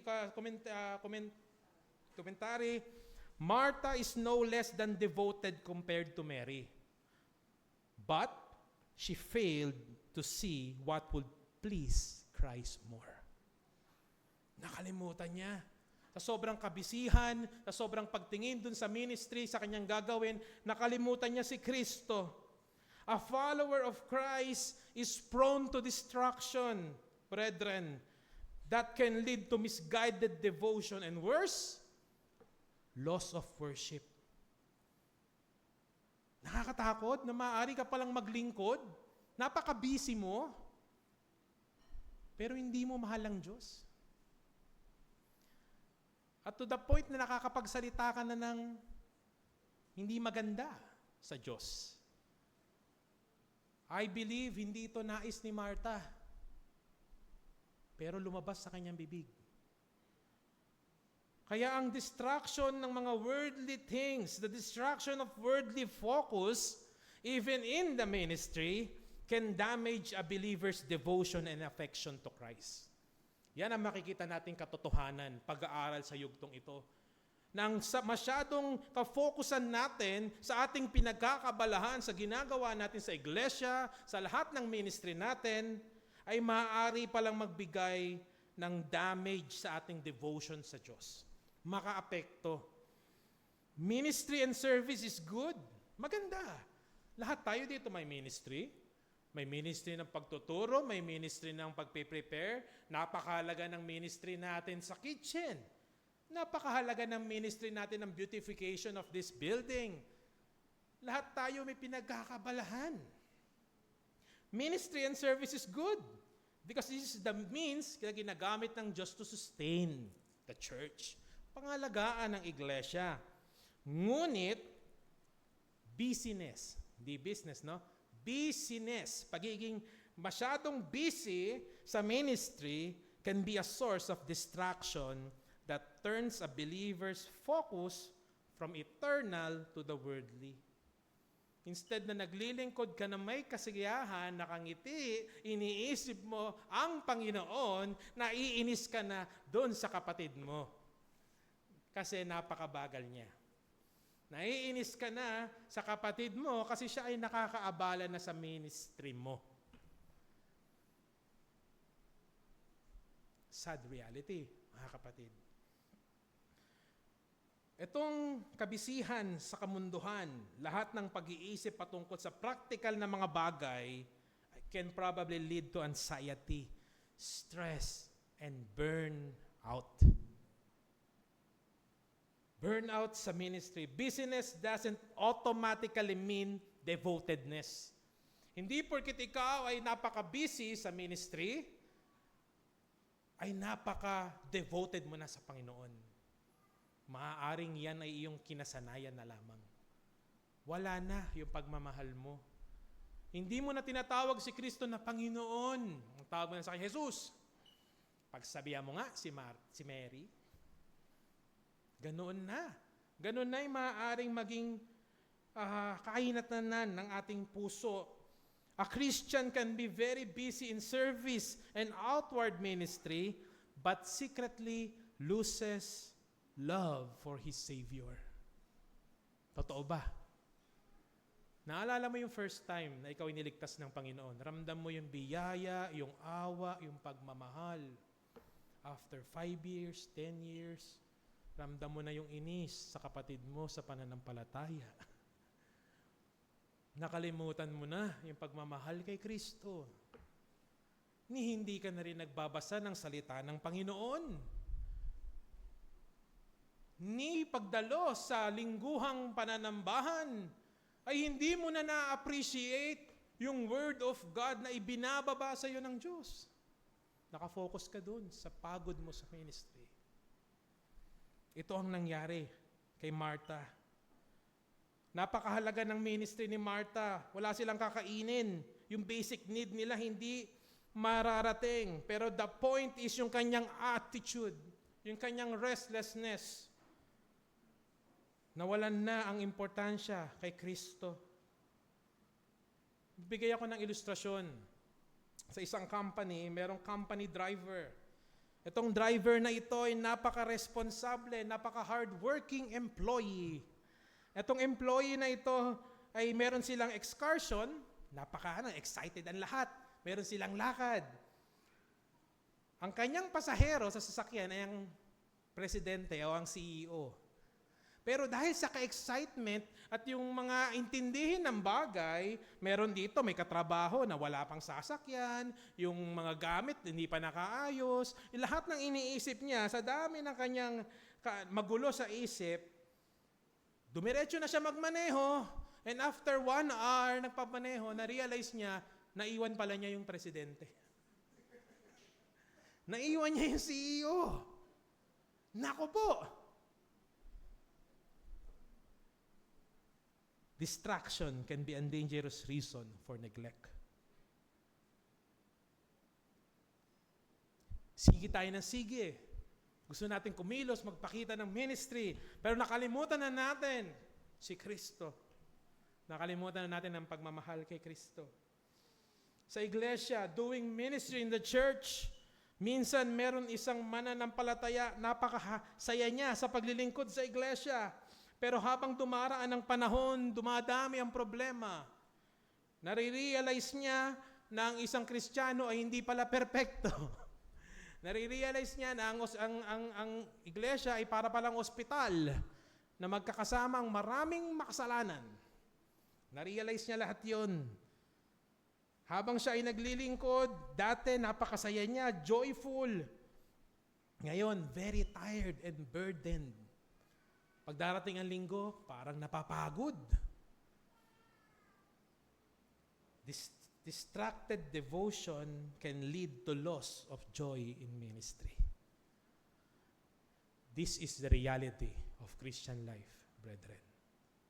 Martha is no less than devoted compared to Mary. But she failed to see what would please Christ more. Nakalimutan niya. Sa sobrang kabisihan, sa sobrang pagtingin dun sa ministry, sa kanyang gagawin, nakalimutan niya si Kristo. A follower of Christ is prone to destruction, brethren, that can lead to misguided devotion and worse, loss of worship. Nakakatakot na maaari ka palang maglingkod, napaka-busy mo, pero hindi mo mahal ang Diyos. At to the point na nakakapagsalita ka na ng hindi maganda sa Diyos. I believe hindi ito nais ni Martha, pero lumabas sa kanyang bibig. Kaya ang distraction ng mga worldly things, the distraction of worldly focus, even in the ministry, can damage a believer's devotion and affection to Christ. Yan ang makikita nating katotohanan pag-aaral sa yugtong ito. Nang masyadong ka-focusan natin sa ating pinagkakabalahan, sa ginagawa natin sa iglesia, sa lahat ng ministry natin, ay maaari palang magbigay ng damage sa ating devotion sa Diyos. Makaapekto. Ministry and service is good. Maganda. Lahat tayo dito may ministry. May ministry ng pagtuturo, may ministry ng pagpe-prepare. Napakahalaga ng ministry natin sa kitchen. Napakahalaga ng ministry natin ng beautification of this building. Lahat tayo may pinagkakabalahan. Ministry and service is good because this is the means na ginagamit ng Diyos to sustain the church. Pangalagaan ng iglesia. Ngunit, busyness, hindi business, no? Busyness, pagiging masyadong busy sa ministry can be a source of distraction that turns a believer's focus from eternal to the worldly. Instead na naglilingkod ka na may kasiyahan, nakangiti, iniisip mo ang Panginoon, naiinis ka na doon sa kapatid mo. Kasi napakabagal niya. Naiinis ka na sa kapatid mo kasi siya ay nakakaabala na sa ministry mo. Sad reality, mga kapatid. Itong kabisihan sa kamunduhan, lahat ng pag-iisip patungkol sa practical na mga bagay can probably lead to anxiety, stress, and burnout. Burnout sa ministry. Busyness doesn't automatically mean devotedness. Hindi porket ikaw ay napaka-busy sa ministry, ay napaka-devoted mo na sa Panginoon. Maaaring yan ay iyong kinasanayan na lamang. Wala na yung pagmamahal mo. Hindi mo na tinatawag si Kristo na Panginoon. Ang tawag mo na sa kanya, Jesus. Pagsabihan mo nga si Mary, ganoon na. Ganoon na yung maaaring maging kahinatnan ng ating puso. A Christian can be very busy in service and outward ministry, but secretly loses love for his Savior. Totoo ba? Naalala mo yung first time na ikaw iniligtas ng Panginoon. Ramdam mo yung biyaya, yung awa, yung pagmamahal. After 5 years, 10 years, ramdam mo na yung inis sa kapatid mo sa pananampalataya. Nakalimutan mo na yung pagmamahal kay Kristo. Hindi ka na rin nagbabasa ng salita ng Panginoon. ni pagdalo sa lingguhang pananambahan, ay hindi mo na na-appreciate yung Word of God na ibinababa sa iyo ng Diyos. Nakafocus ka dun sa pagod mo sa ministry. Ito ang nangyari kay Martha. Napakahalaga ng ministry ni Martha. Wala silang kakainin. Yung basic need nila hindi mararating. Pero the point is yung kanyang attitude, yung kanyang restlessness. Nawalan na ang importansya kay Kristo. Bigay ako ng ilustrasyon. Sa isang company, merong company driver. Itong driver na ito ay napaka-responsable, napaka-hardworking employee. Itong employee na ito ay meron silang excursion, excited ang lahat. Meron silang lakad. Ang kanyang pasahero sa sasakyan ay ang presidente o ang CEO. Pero dahil sa ka-excitement at yung mga intindihin ng bagay, meron dito may katrabaho na wala pang sasakyan, yung mga gamit hindi pa nakaayos, lahat ng iniisip niya sa dami ng kanyang magulo sa isip, dumiretso na siya magmaneho, and after 1 hour nagpapamaneho, na-realize niya, naiwan pala niya yung presidente. Naiwan niya yung CEO. Nako po! Distraction can be a dangerous reason for neglect. Sige tayo ng sige. Gusto natin kumilos, magpakita ng ministry, pero nakalimutan na natin si Kristo. Nakalimutan na natin ang pagmamahal kay Kristo. Sa iglesia, doing ministry in the church, minsan meron isang mananampalataya, napakasaya niya sa paglilingkod sa iglesia. Pero habang dumaraan ang panahon, dumadami ang problema. Nare-realize niya na ang isang Kristiyano ay hindi pala perpekto. Nare-realize niya na ang iglesia ay para palang ospital na magkakasama ang maraming makasalanan. Narealize niya lahat yon. Habang siya ay naglilingkod, dati napakasaya niya, joyful. Ngayon, very tired and burdened. Pag darating ang linggo, parang napapagod. Distracted devotion can lead to loss of joy in ministry. This is the reality of Christian life, brethren.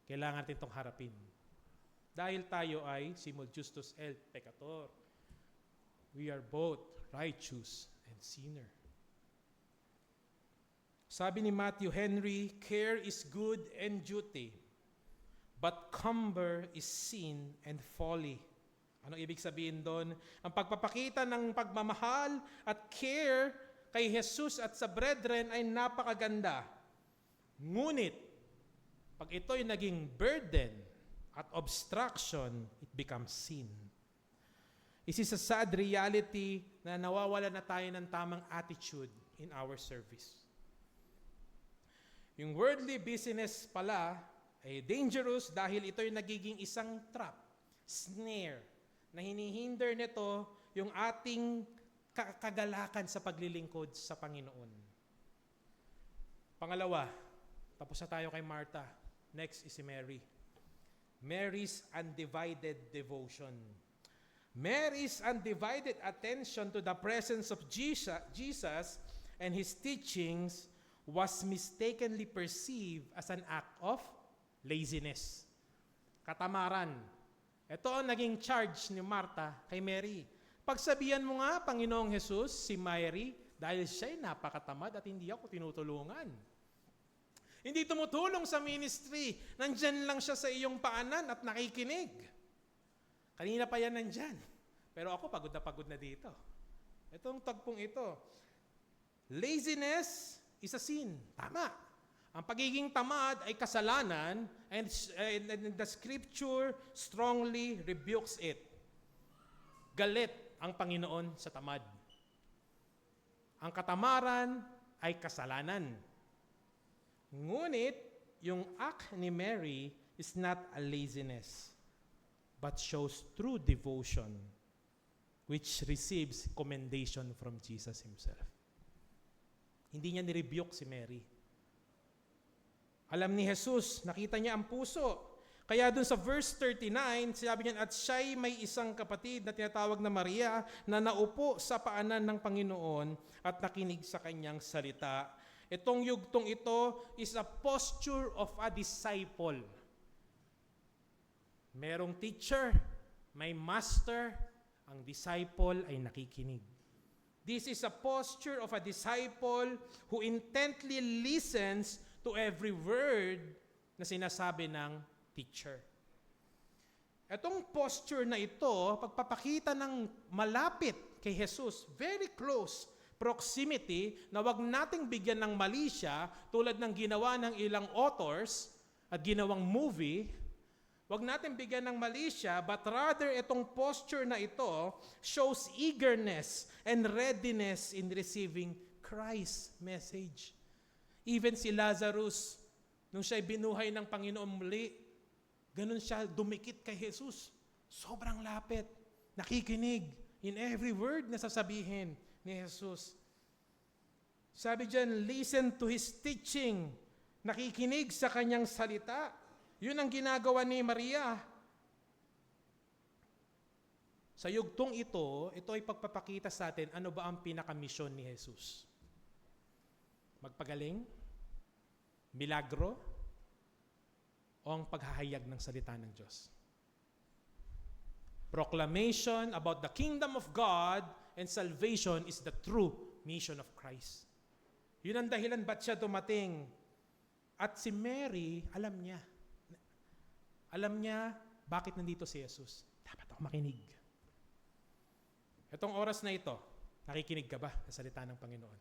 Kailangan natin itong harapin. Dahil tayo ay simul justus et peccator. We are both righteous and sinner. Sabi ni Matthew Henry, care is good and duty, but cumber is sin and folly. Ano ibig sabihin doon? Ang pagpapakita ng pagmamahal at care kay Jesus at sa brethren ay napakaganda. Ngunit, pag ito'y naging burden at obstruction, it becomes sin. This is a sad reality na nawawala na tayo ng tamang attitude in our service. Yung worldly business pala ay dangerous dahil ito'y nagiging isang trap, snare, na hinihinder nito yung ating kagalakan sa paglilingkod sa Panginoon. Pangalawa, tapos na tayo kay Martha. Next is si Mary. Mary's undivided devotion. Mary's undivided attention to the presence of Jesus and His teachings was mistakenly perceived as an act of laziness. Katamaran. Ito ang naging charge ni Martha kay Mary. Pagsabihan mo nga, Panginoong Jesus, si Mary, dahil siya'y napakatamad at hindi ako tinutulungan. Hindi tumutulong sa ministry. Nandyan lang siya sa iyong paanan at nakikinig. Kanina pa yan nandyan. Pero ako pagod na dito. Itong tagpong ito. Laziness is a sin. Tama. Ang pagiging tamad ay kasalanan and the scripture strongly rebukes it. Galit ang Panginoon sa tamad. Ang katamaran ay kasalanan. Ngunit, yung act ni Mary is not a laziness, but shows true devotion, which receives commendation from Jesus Himself. Hindi niya nirebuke si Mary. Alam ni Jesus, nakita niya ang puso. Kaya dun sa verse 39, sinabi niya, at siya'y may isang kapatid na tinatawag na Maria na naupo sa paanan ng Panginoon at nakinig sa kanyang salita. Itong yugtong ito is a posture of a disciple. Merong teacher, may master, ang disciple ay nakikinig. This is a posture of a disciple who intently listens to every word na sinasabi ng teacher. Itong posture na ito, pagpapakita ng malapit kay Jesus, very close proximity, na wag nating bigyan ng mali siya tulad ng ginawa ng ilang authors at ginawang movie. Wag natin bigyan ng mali siya, but rather itong posture na ito shows eagerness and readiness in receiving Christ's message. Even si Lazarus, nung siya'y binuhay ng Panginoon muli, ganun siya dumikit kay Jesus. Sobrang lapit, nakikinig in every word na sasabihin ni Jesus. Sabi dyan, listen to His teaching. Nakikinig sa kanyang salita. Yun ang ginagawa ni Maria. Sa yugtong ito ay pagpapakita sa atin ano ba ang pinakamisyon ni Jesus. Magpagaling? Milagro? O ang paghahayag ng salita ng Diyos? Proclamation about the kingdom of God and salvation is the true mission of Christ. Yun ang dahilan ba't siya dumating. At si Mary, alam niya. Alam niya bakit nandito si Jesus. Dapat ako makinig. Itong oras na ito, nakikinig ka ba sa salita ng Panginoon?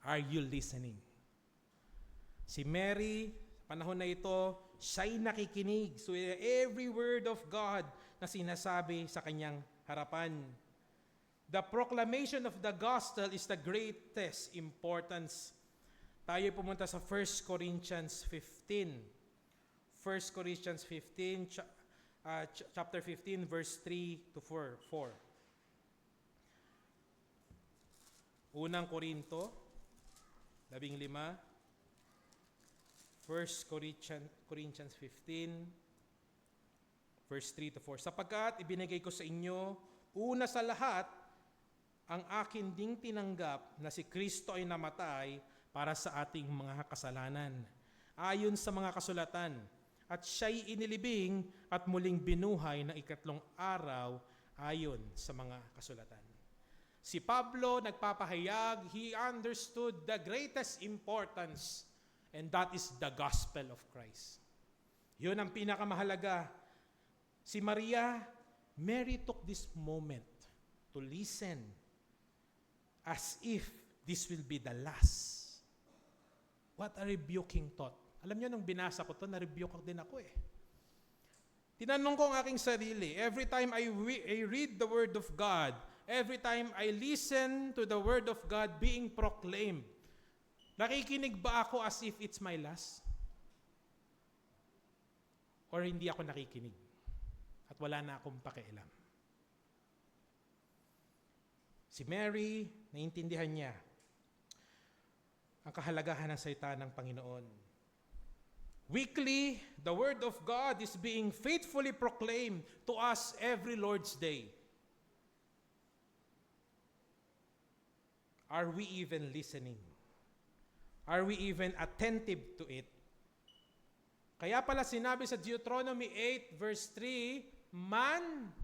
Are you listening? Si Mary, sa panahon na ito, siya'y nakikinig. So every word of God na sinasabi sa kanyang harapan. The proclamation of the gospel is the greatest importance. Tayo pumunta sa 1 Corinthians 15. 1 Corinthians 15, chapter 15, verse 3 to 4. Unang Korinto, 15. 1 Corinthians 15, verse 3 to 4. Sapagkat ibinigay ko sa inyo, una sa lahat, ang akin ding tinanggap na si Kristo ay namatay para sa ating mga kasalanan, ayon sa mga kasulatan, at siya'y inilibing at muling binuhay ng ikatlong araw ayon sa mga kasulatan. Si Pablo nagpapahayag, he understood the greatest importance, and that is the gospel of Christ. Yun ang pinakamahalaga. Si Mary took this moment to listen as if this will be the last. What a rebuking thought. Alam niyo, nung binasa ko to, na-rebuke din ako eh. Tinanong ko ang aking sarili, every time I read the Word of God, every time I listen to the Word of God being proclaimed, nakikinig ba ako as if it's my last? Or hindi ako nakikinig? At wala na akong pakialam. Si Mary, naintindihan niya ang kahalagahan ng salita ng Panginoon. Weekly, the Word of God is being faithfully proclaimed to us every Lord's Day. Are we even listening? Are we even attentive to it? Kaya pala sinabi sa Deuteronomy 8 verse 3, man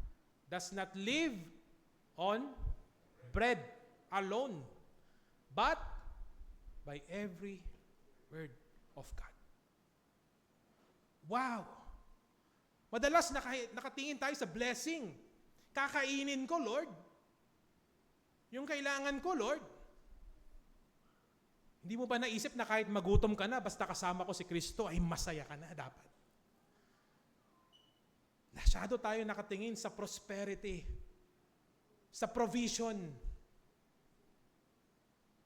does not live on bread alone, but by every word of God. Wow! Madalas nakatingin tayo sa blessing. Kakainin ko, Lord. Yung kailangan ko, Lord. Hindi mo ba naisip na kahit magutom ka na, basta kasama ko si Kristo, ay masaya ka na dapat? Masyado tayo nakatingin sa prosperity, sa provision,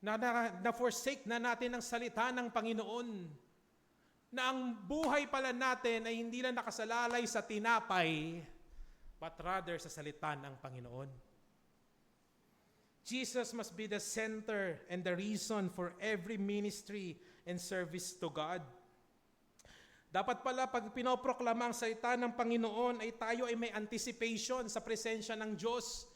na forsake na natin ang salita ng Panginoon, na ang buhay pala natin ay hindi lang nakasalalay sa tinapay, but rather sa salita ng Panginoon. Jesus must be the center and the reason for every ministry and service to God. Dapat pala pag pinoproklama ang salita ng Panginoon ay tayo ay may anticipation sa presensya ng Diyos.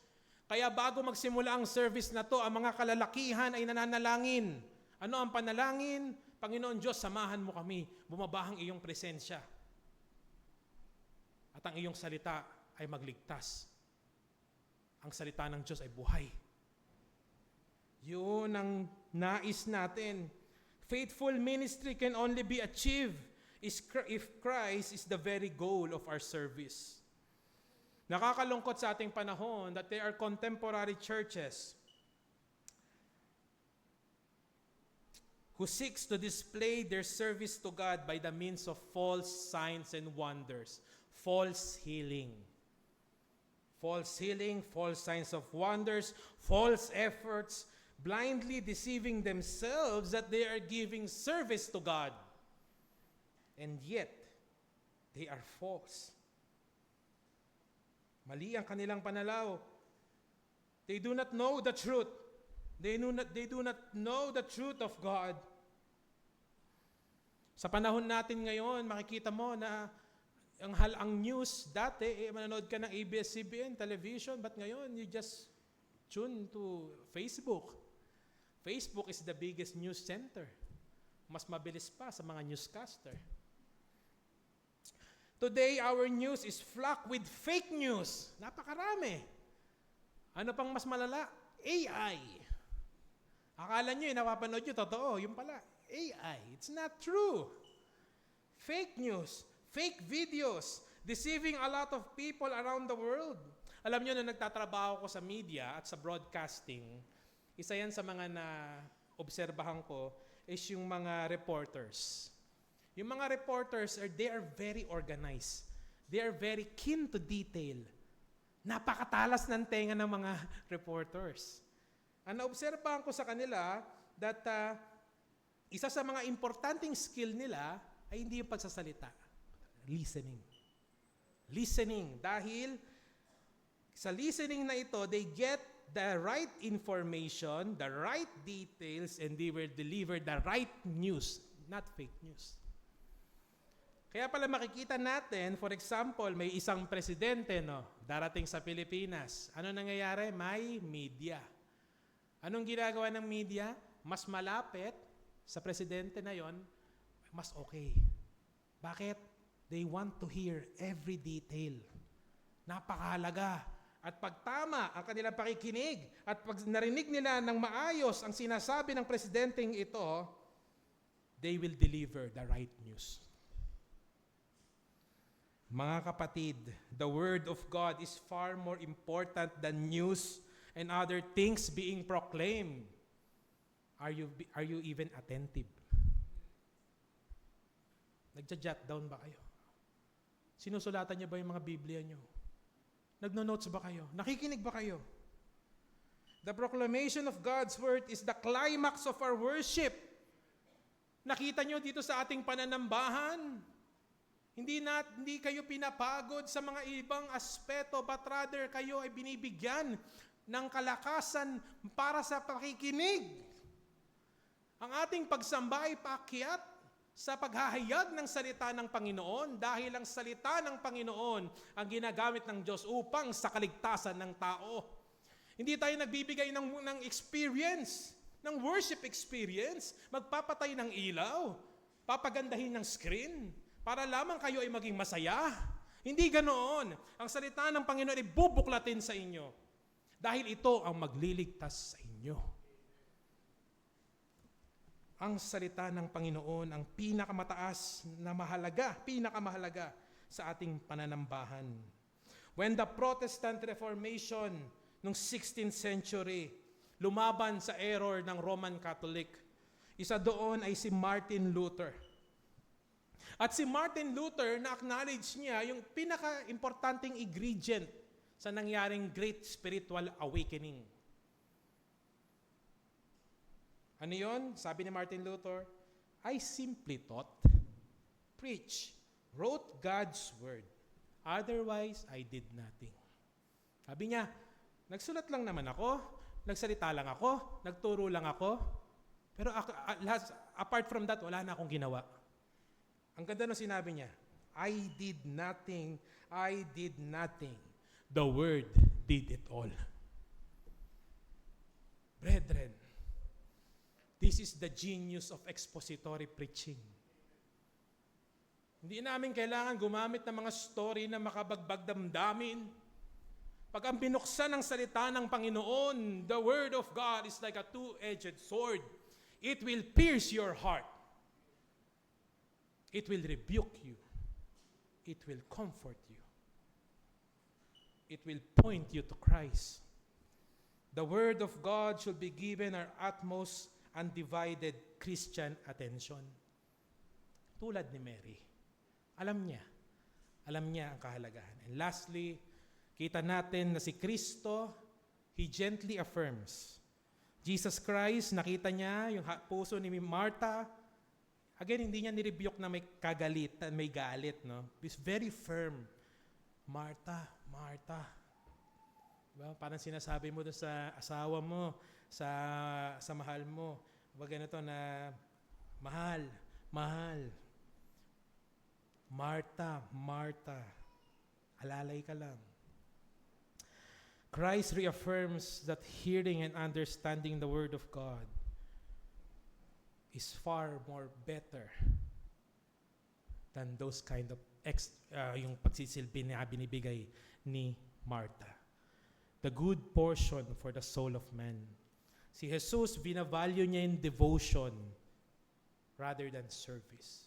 Kaya bago magsimula ang service na to, ang mga kalalakihan ay nananalangin. Ano ang panalangin? Panginoon Diyos, samahan mo kami. Bumaba ang iyong presensya. At ang iyong salita ay magligtas. Ang salita ng Diyos ay buhay. Yun ang nais natin. Faithful ministry can only be achieved if Christ is the very goal of our service. Nakakalungkot sa ating panahon that there are contemporary churches who seeks to display their service to God by the means of false signs and wonders, false healing, false signs of wonders, false efforts, blindly deceiving themselves that they are giving service to God. And yet, they are false. Mali ang kanilang pananaw. They do not know the truth. They do not know the truth of God. Sa panahon natin ngayon, makikita mo na ang news dati, manonood ka ng ABS-CBN television, but ngayon you just tune to Facebook. Facebook is the biggest news center. Mas mabilis pa sa mga newscaster. Today, our news is flocked with fake news. Napakarami. Ano pang mas malala? AI. Akala nyo, napapanood nyo, totoo. Yung pala, AI. It's not true. Fake news, fake videos, deceiving a lot of people around the world. Alam nyo, na nagtatrabaho ko sa media at sa broadcasting, isa yan sa mga na-obserbahan ko is yung mga reporters. Yung mga reporters, they are very organized. They are very keen to detail. Napakatalas ng tenga ng mga reporters. Ang naobserbahan ko sa kanila that isa sa mga importanteng skill nila ay hindi yung pagsasalita. Listening. Listening. Dahil sa listening na ito, they get the right information, the right details, and they will deliver the right news, not fake news. Kaya pala makikita natin, for example, may isang presidente darating sa Pilipinas. Ano nangyayari? May media. Anong ginagawa ng media? Mas malapit sa presidente na yon, mas okay. Bakit? They want to hear every detail. Napakahalaga. At pag tama ang kanilang pakikinig at pag narinig nila ng maayos ang sinasabi ng presidenteng ito, they will deliver the right news. Mga kapatid, the Word of God is far more important than news and other things being proclaimed. Are you even attentive? Nagja-jot down ba kayo? Sinusulatan niyo ba yung mga Biblia niyo? Nagno-notes ba kayo? Nakikinig ba kayo? The proclamation of God's Word is the climax of our worship. Nakita niyo dito sa ating pananambahan, hindi kayo pinapagod sa mga ibang aspeto, but rather kayo ay binibigyan ng kalakasan para sa pakikinig. Ang ating pagsamba ay paakyat sa paghahayag ng salita ng Panginoon dahil ang salita ng Panginoon ang ginagamit ng Diyos upang sa kaligtasan ng tao. Hindi tayo nagbibigay ng experience, ng worship experience, magpapatay ng ilaw, papagandahin ng screen, para lamang kayo ay maging masaya. Hindi ganoon. Ang salita ng Panginoon ay bubuklatin sa inyo. Dahil ito ang magliligtas sa inyo. Ang salita ng Panginoon ang pinakamataas na pinakamahalaga sa ating pananambahan. When the Protestant Reformation noong 16th century lumaban sa error ng Roman Catholic, isa doon ay si Martin Luther. At si Martin Luther, na-acknowledge niya yung pinaka-importanting ingredient sa nangyaring great spiritual awakening. Ano yon? Sabi ni Martin Luther, I simply taught, preach, wrote God's word. Otherwise, I did nothing. Sabi niya, nagsulat lang naman ako, nagsalita lang ako, nagturo lang ako, pero apart from that, wala na akong ginawa. Ang ganda ng sinabi niya, I did nothing, I did nothing. The Word did it all. Brethren, this is the genius of expository preaching. Hindi namin kailangan gumamit ng mga story na makabagbag damdamin. Pag ang binuksan ng salita ng Panginoon, the Word of God is like a two-edged sword. It will pierce your heart. It will rebuke you. It will comfort you. It will point you to Christ. The Word of God should be given our utmost undivided Christian attention. Tulad ni Mary. Alam niya ang kahalagahan. And lastly, kita natin na si Kristo, He gently affirms. Jesus Christ, nakita niya yung puso ni Martha. Again, hindi niya nirebuke na may kagalitan, may galit. No? He's very firm. Martha, Martha. Diba? Parang sinasabi mo doon sa asawa mo, sa mahal mo. Diba ganito na, mahal, mahal. Martha, Martha. Alalay ka lang. Christ reaffirms that hearing and understanding the Word of God is far more better than those kind of yung pagsisilbi na binibigay ni Martha. The good portion for the soul of man. Si Jesus, binavalue niya yung devotion rather than service.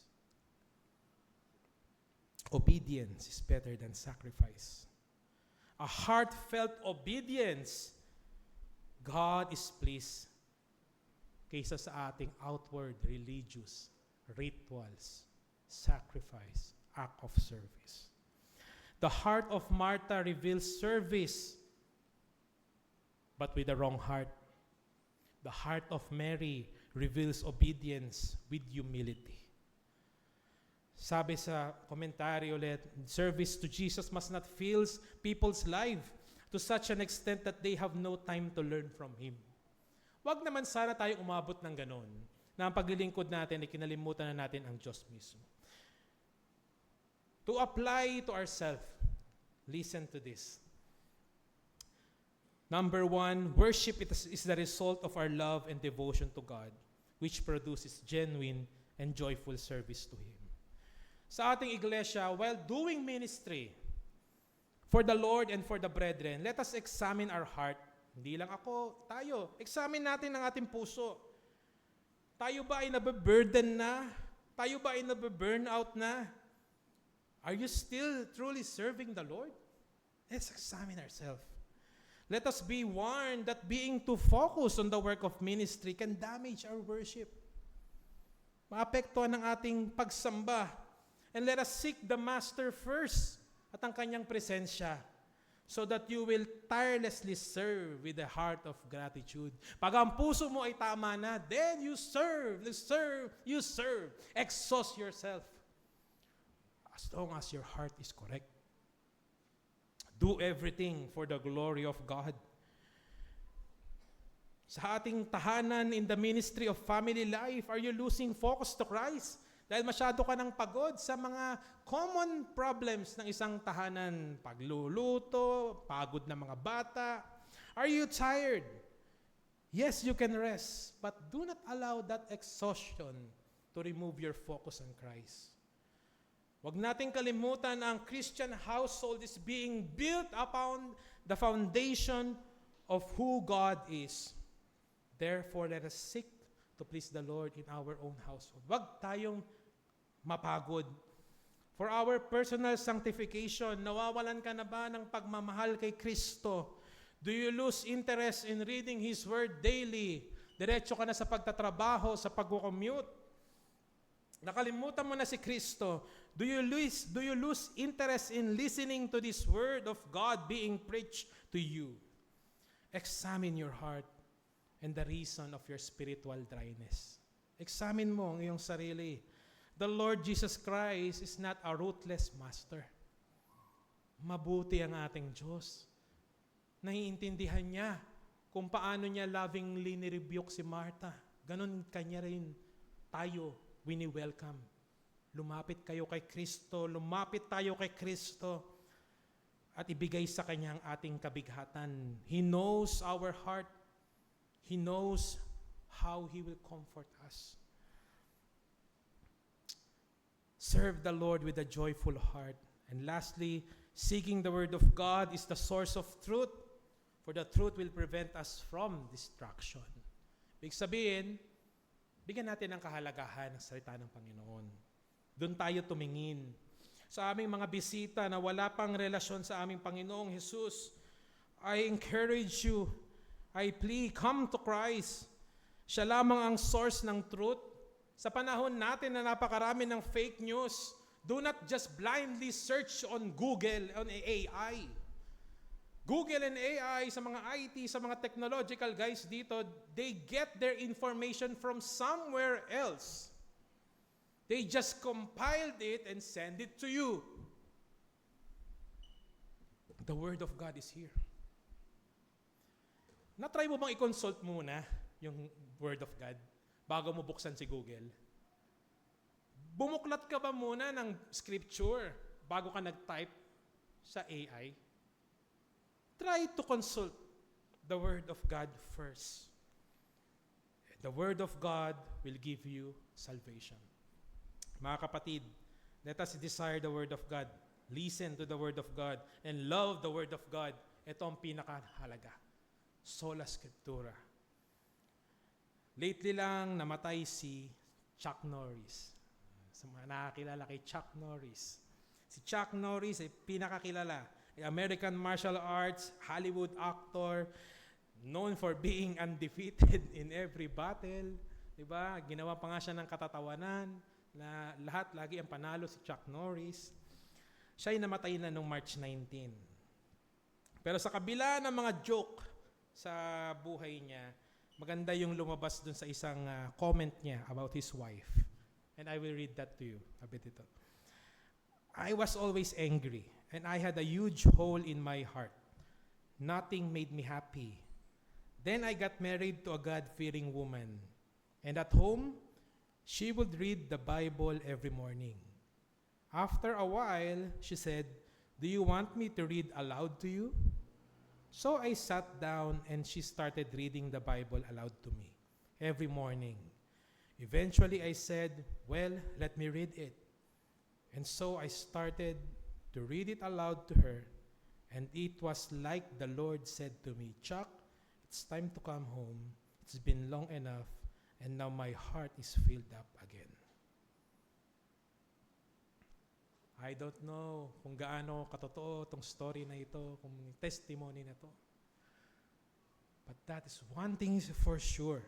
Obedience is better than sacrifice. A heartfelt obedience, God is pleased kaysa sa ating outward religious rituals, sacrifice, act of service. The heart of Martha reveals service, but with the wrong heart. The heart of Mary reveals obedience with humility. Sabi sa komentaryo ulit, service to Jesus must not fill people's life to such an extent that they have no time to learn from Him. Wag naman sana tayo umabot ng ganon, na ang paglilingkod natin ay kinalimutan na natin ang Diyos mismo. To apply to ourselves, listen to this. Number one, worship is the result of our love and devotion to God, which produces genuine and joyful service to Him. Sa ating iglesia, while doing ministry for the Lord and for the brethren, let us examine our heart. Hindi lang ako, tayo. Examine natin ang ating puso. Tayo ba ay nababurden na? Tayo ba ay nababurn out na? Are you still truly serving the Lord? Let's examine ourselves. Let us be warned that being too focused on the work of ministry can damage our worship. Maapektuhan ang ating pagsamba. And let us seek the Master first at ang kanyang presensya so that you will tirelessly serve with a heart of gratitude. Pag ang puso mo ay tama na, then you serve, you serve. Exhaust yourself. As long as your heart is correct. Do everything for the glory of God. Sa ating tahanan in the ministry of family life, are you losing focus to Christ? Dahil masyado ka nang pagod sa mga common problems ng isang tahanan. Pagluluto, pagod na mga bata. Are you tired? Yes, you can rest, but do not allow that exhaustion to remove your focus on Christ. Huwag nating kalimutan na ang Christian household is being built upon the foundation of who God is. Therefore, let us seek to please the Lord in our own household. Huwag tayong mapagod. For our personal sanctification, nawawalan ka na ba ng pagmamahal kay Kristo? Do you lose interest in reading His Word daily? Diretso ka na sa pagtatrabaho, sa pag-commute? Nakalimutan mo na si Kristo. Do you lose interest in listening to this Word of God being preached to you? Examine your heart and the reason of your spiritual dryness. Examine mo ang iyong sarili. The Lord Jesus Christ is not a ruthless master. Mabuti ang ating Diyos. Naiintindihan niya kung paano niya lovingly nirebuke si Martha, ganun kanya rin tayo wini-welcome. Lumapit kayo kay Kristo, lumapit tayo kay Kristo at ibigay sa Kanya ang ating kabighatan. He knows our heart. He knows how He will comfort us. Serve the Lord with a joyful heart. And lastly, seeking the Word of God is the source of truth, for the truth will prevent us from destruction. Ibig sabihin, bigyan natin ng kahalagahan ng salita ng Panginoon. Doon tayo tumingin. Sa aming mga bisita na wala pang relasyon sa aming Panginoong Jesus, I encourage you, I plead, come to Christ. Siya lamang ang source ng truth. Sa panahon natin na napakarami ng fake news, do not just blindly search on Google, on AI. Google and AI, sa mga IT, sa mga technological guys dito, they get their information from somewhere else. They just compiled it and send it to you. The Word of God is here. Na-try mo bang i-consult muna yung Word of God bago mo buksan si Google? Bumuklat ka ba muna ng scripture bago ka nag-type sa AI? Try to consult the Word of God first. The Word of God will give you salvation. Mga kapatid, let us desire the Word of God. Listen to the Word of God and love the Word of God. Ito ang pinakahalaga. Sola Scriptura. Lately lang namatay si Chuck Norris. Sa mga nakakilala kay Chuck Norris. Si Chuck Norris ay pinakakilala. American martial arts, Hollywood actor, known for being undefeated in every battle. Diba? Ginawa pa nga siya ng katatawanan na lahat lagi ang panalo si Chuck Norris. Siya ay namatay na noong March 19. Pero sa kabila ng mga joke sa buhay niya, maganda yung lumabas dun sa isang comment niya about his wife. And I will read that to you. Abit ito. I was always angry, and I had a huge hole in my heart. Nothing made me happy. Then I got married to a God-fearing woman. And at home, she would read the Bible every morning. After a while, she said, "Do you want me to read aloud to you?" So I sat down and she started reading the Bible aloud to me every morning. Eventually I said, "Well, let me read it." And so I started to read it aloud to her, and it was like the Lord said to me, "Chuck, it's time to come home. It's been long enough, and now my heart is filled up again." I don't know kung gaano katotoo itong story na ito, kung testimony na ito. But that is one thing is for sure.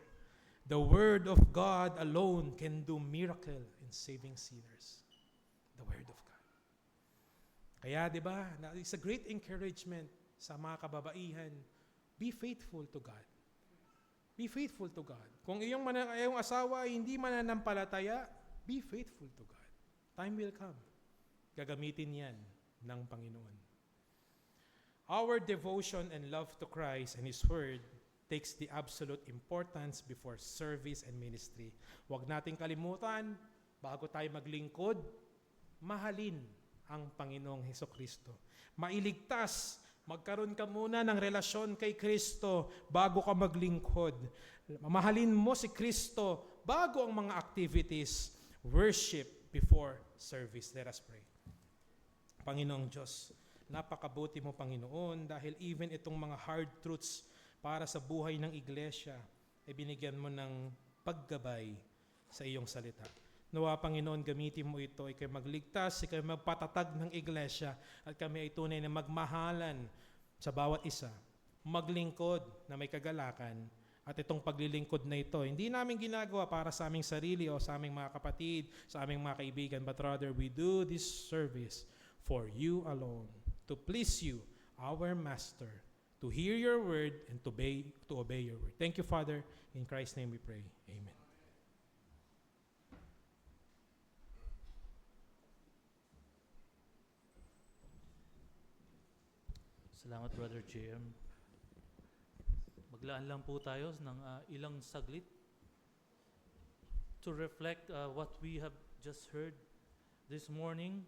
The Word of God alone can do miracle in saving sinners. The Word of God. Kaya, di ba, it's a great encouragement sa mga kababaihan. Be faithful to God. Be faithful to God. Kung iyong asawa ay hindi mananampalataya, be faithful to God. Time will come. Gagamitin yan ng Panginoon. Our devotion and love to Christ and His Word takes the absolute importance before service and ministry. Huwag nating kalimutan, bago tayo maglingkod, mahalin ang Panginoong Hesukristo. Mailigtas, magkaroon ka muna ng relasyon kay Kristo bago ka maglingkod. Mahalin mo si Kristo bago ang mga activities. Worship before service. Let us pray. Panginoong Diyos, napakabuti mo, Panginoon, dahil even itong mga hard truths para sa buhay ng iglesia, ay binigyan mo ng paggabay sa iyong salita. Nawa, Panginoon, gamitin mo ito, ikay magligtas, ikay magpatatag ng iglesia, at kami ay tunay na magmahalan sa bawat isa, maglingkod na may kagalakan, at itong paglilingkod na ito, hindi namin ginagawa para sa aming sarili o sa aming mga kapatid, sa aming mga kaibigan, but rather we do this service for you alone, to please you, our Master, to hear your word and to obey your word. Thank you, Father. In Christ's name we pray. Amen. Salamat, Brother JM. Maglaan lang po tayo ng ilang saglit to reflect what we have just heard this morning.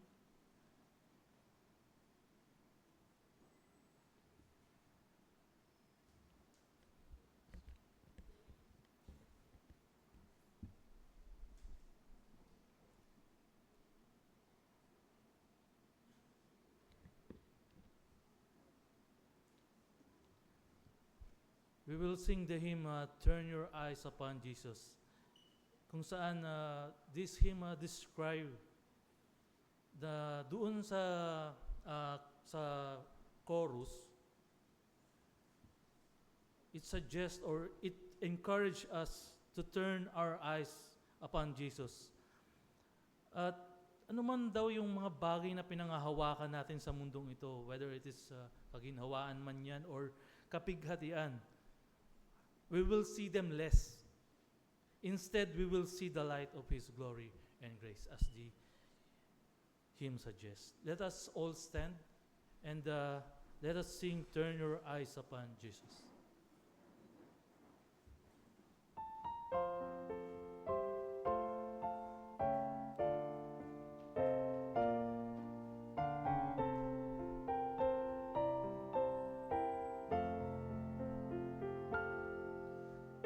We will sing the hymn, Turn Your Eyes Upon Jesus, kung saan this hymn describe doon sa chorus, it suggests or it encourage us to turn our eyes upon Jesus. At ano man daw yung mga bagay na pinangahawakan natin sa mundong ito, whether it is kaginhawaan man yan or kapighatian, we will see them less. Instead, we will see the light of His glory and grace, as the hymn suggests. Let us all stand and let us sing, Turn Your Eyes Upon Jesus.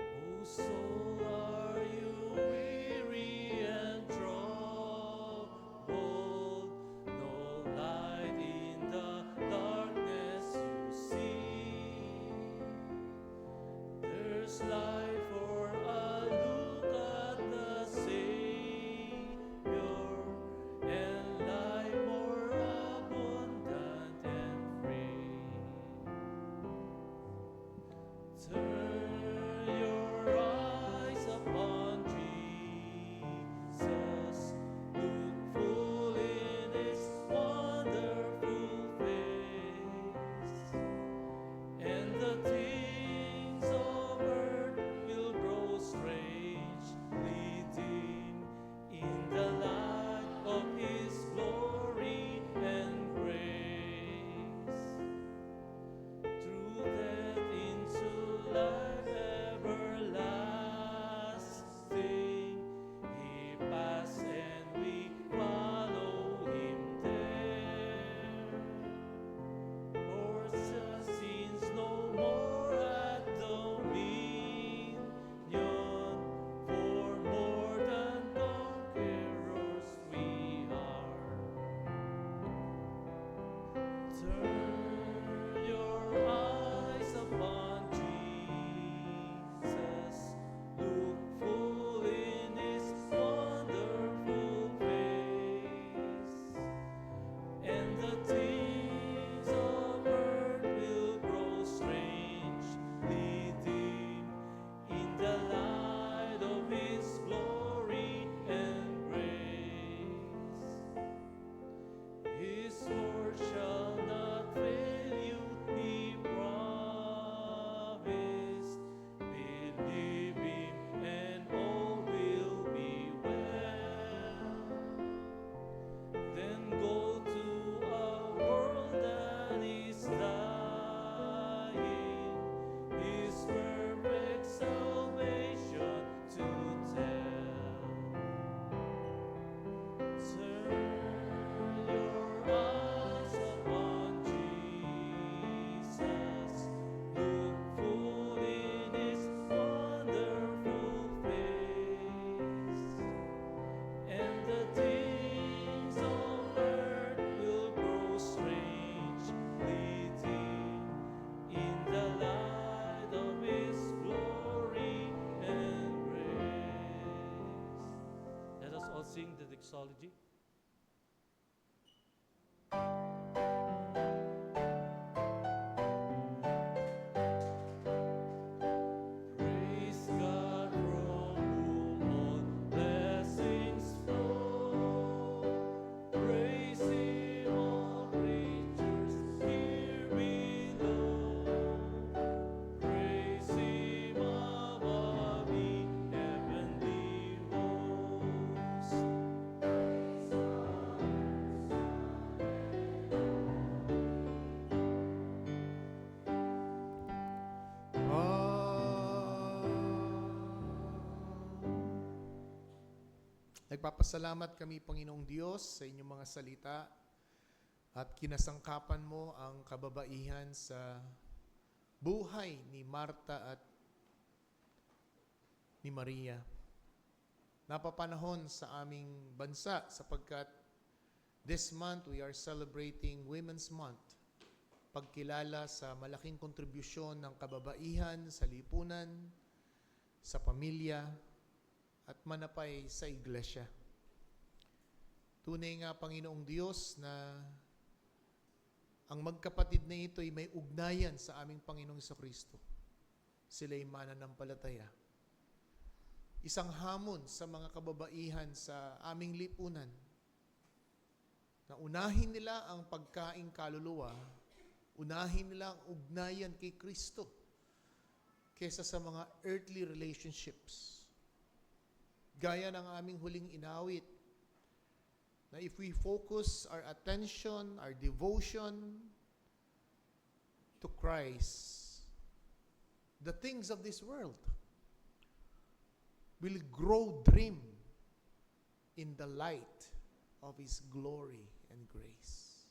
Oh, soul, are you weary and troubled? No light in the darkness you see. There's light for a look at the Savior, and life more abundant and free. Turn your eyes upon Jesus. Look full in His wonderful face, and the things of earth will grow strangely dim in the light of His glory and grace. Through death into life everlasting, He passed and we follow Him there. Our sins no more at dominion, for more than conquerors we are. Turn your eyes upon Jesus. Look full in His wonderful face, and the things of earth will grow strangely dim in the light of His glory and grace. His word shall not fail you, He promised. Believe Him and all will be well. Then go to a world that is dying, His perfect salvation to tell. Turn your eyes upon Jesus. Look full in His wonderful face, and the things of earth will grow strangely dim in the light of His glory and grace. Let us all sing the doxology. Praise God from whom all blessings flow. Praise Him, all creatures here below. Praise Him above the heavenly host. Nagpapasalamat kami, Panginoong Diyos, sa inyong mga salita at kinasangkapan mo ang kababaihan sa buhay ni Marta at ni Maria. Napapanahon sa aming bansa sapagkat this month we are celebrating Women's Month. Pagkilala sa malaking kontribusyon ng kababaihan sa lipunan, sa pamilya, at manapay sa iglesia. Tunay nga, Panginoong Diyos, na ang magkapatid na ito ay may ugnayan sa aming Panginoong Jesucristo. Sila'y mananampalataya. Isang hamon sa mga kababaihan sa aming lipunan na unahin nila ang pagkaing kaluluwa, unahin nila ang ugnayan kay Kristo kesa sa mga earthly relationships. Gaya ng aming huling inawit, na if we focus our attention, our devotion to Christ, the things of this world will grow dim in the light of His glory and grace.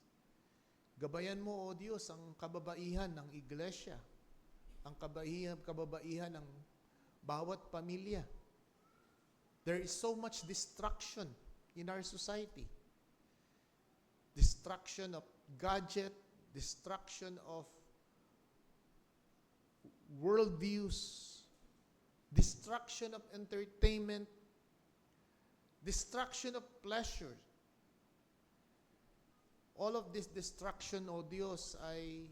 Gabayan mo, O Diyos, ang kababaihan ng iglesia, ang kababaihan ng bawat pamilya. There is so much destruction in our society. Destruction of gadget, destruction of worldviews, destruction of entertainment, destruction of pleasure. All of this destruction, O Diyos, ay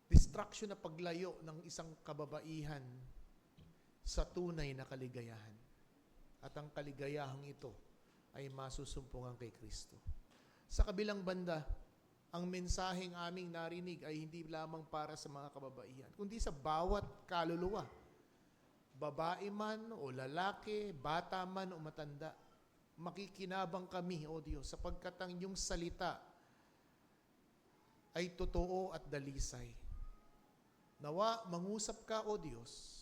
destruction na paglayo ng isang kababaihan sa tunay na kaligayahan. At ang kaligayahang ito ay masusumpungan kay Kristo. Sa kabilang banda, ang mensaheng aming narinig ay hindi lamang para sa mga kababaihan, kundi sa bawat kaluluwa. Babae man o lalaki, bata man o matanda, makikinabang kami, O Diyos, sapagkat ang iyong salita ay totoo at dalisay. Nawa, mangusap ka, O Diyos.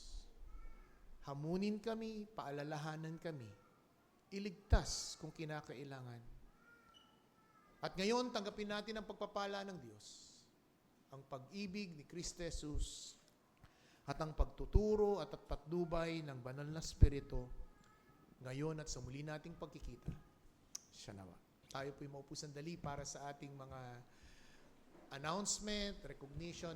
Hamunin kami, paalalahanan kami, iligtas kung kinakailangan. At ngayon, tanggapin natin ang pagpapala ng Diyos, ang pag-ibig ni Kristo Jesus, at ang pagtuturo at patnubay ng banal na Espiritu, ngayon at sa muli nating pagkikita. Siya nawa. Tayo po'y maupo sandali para sa ating mga announcement, recognition,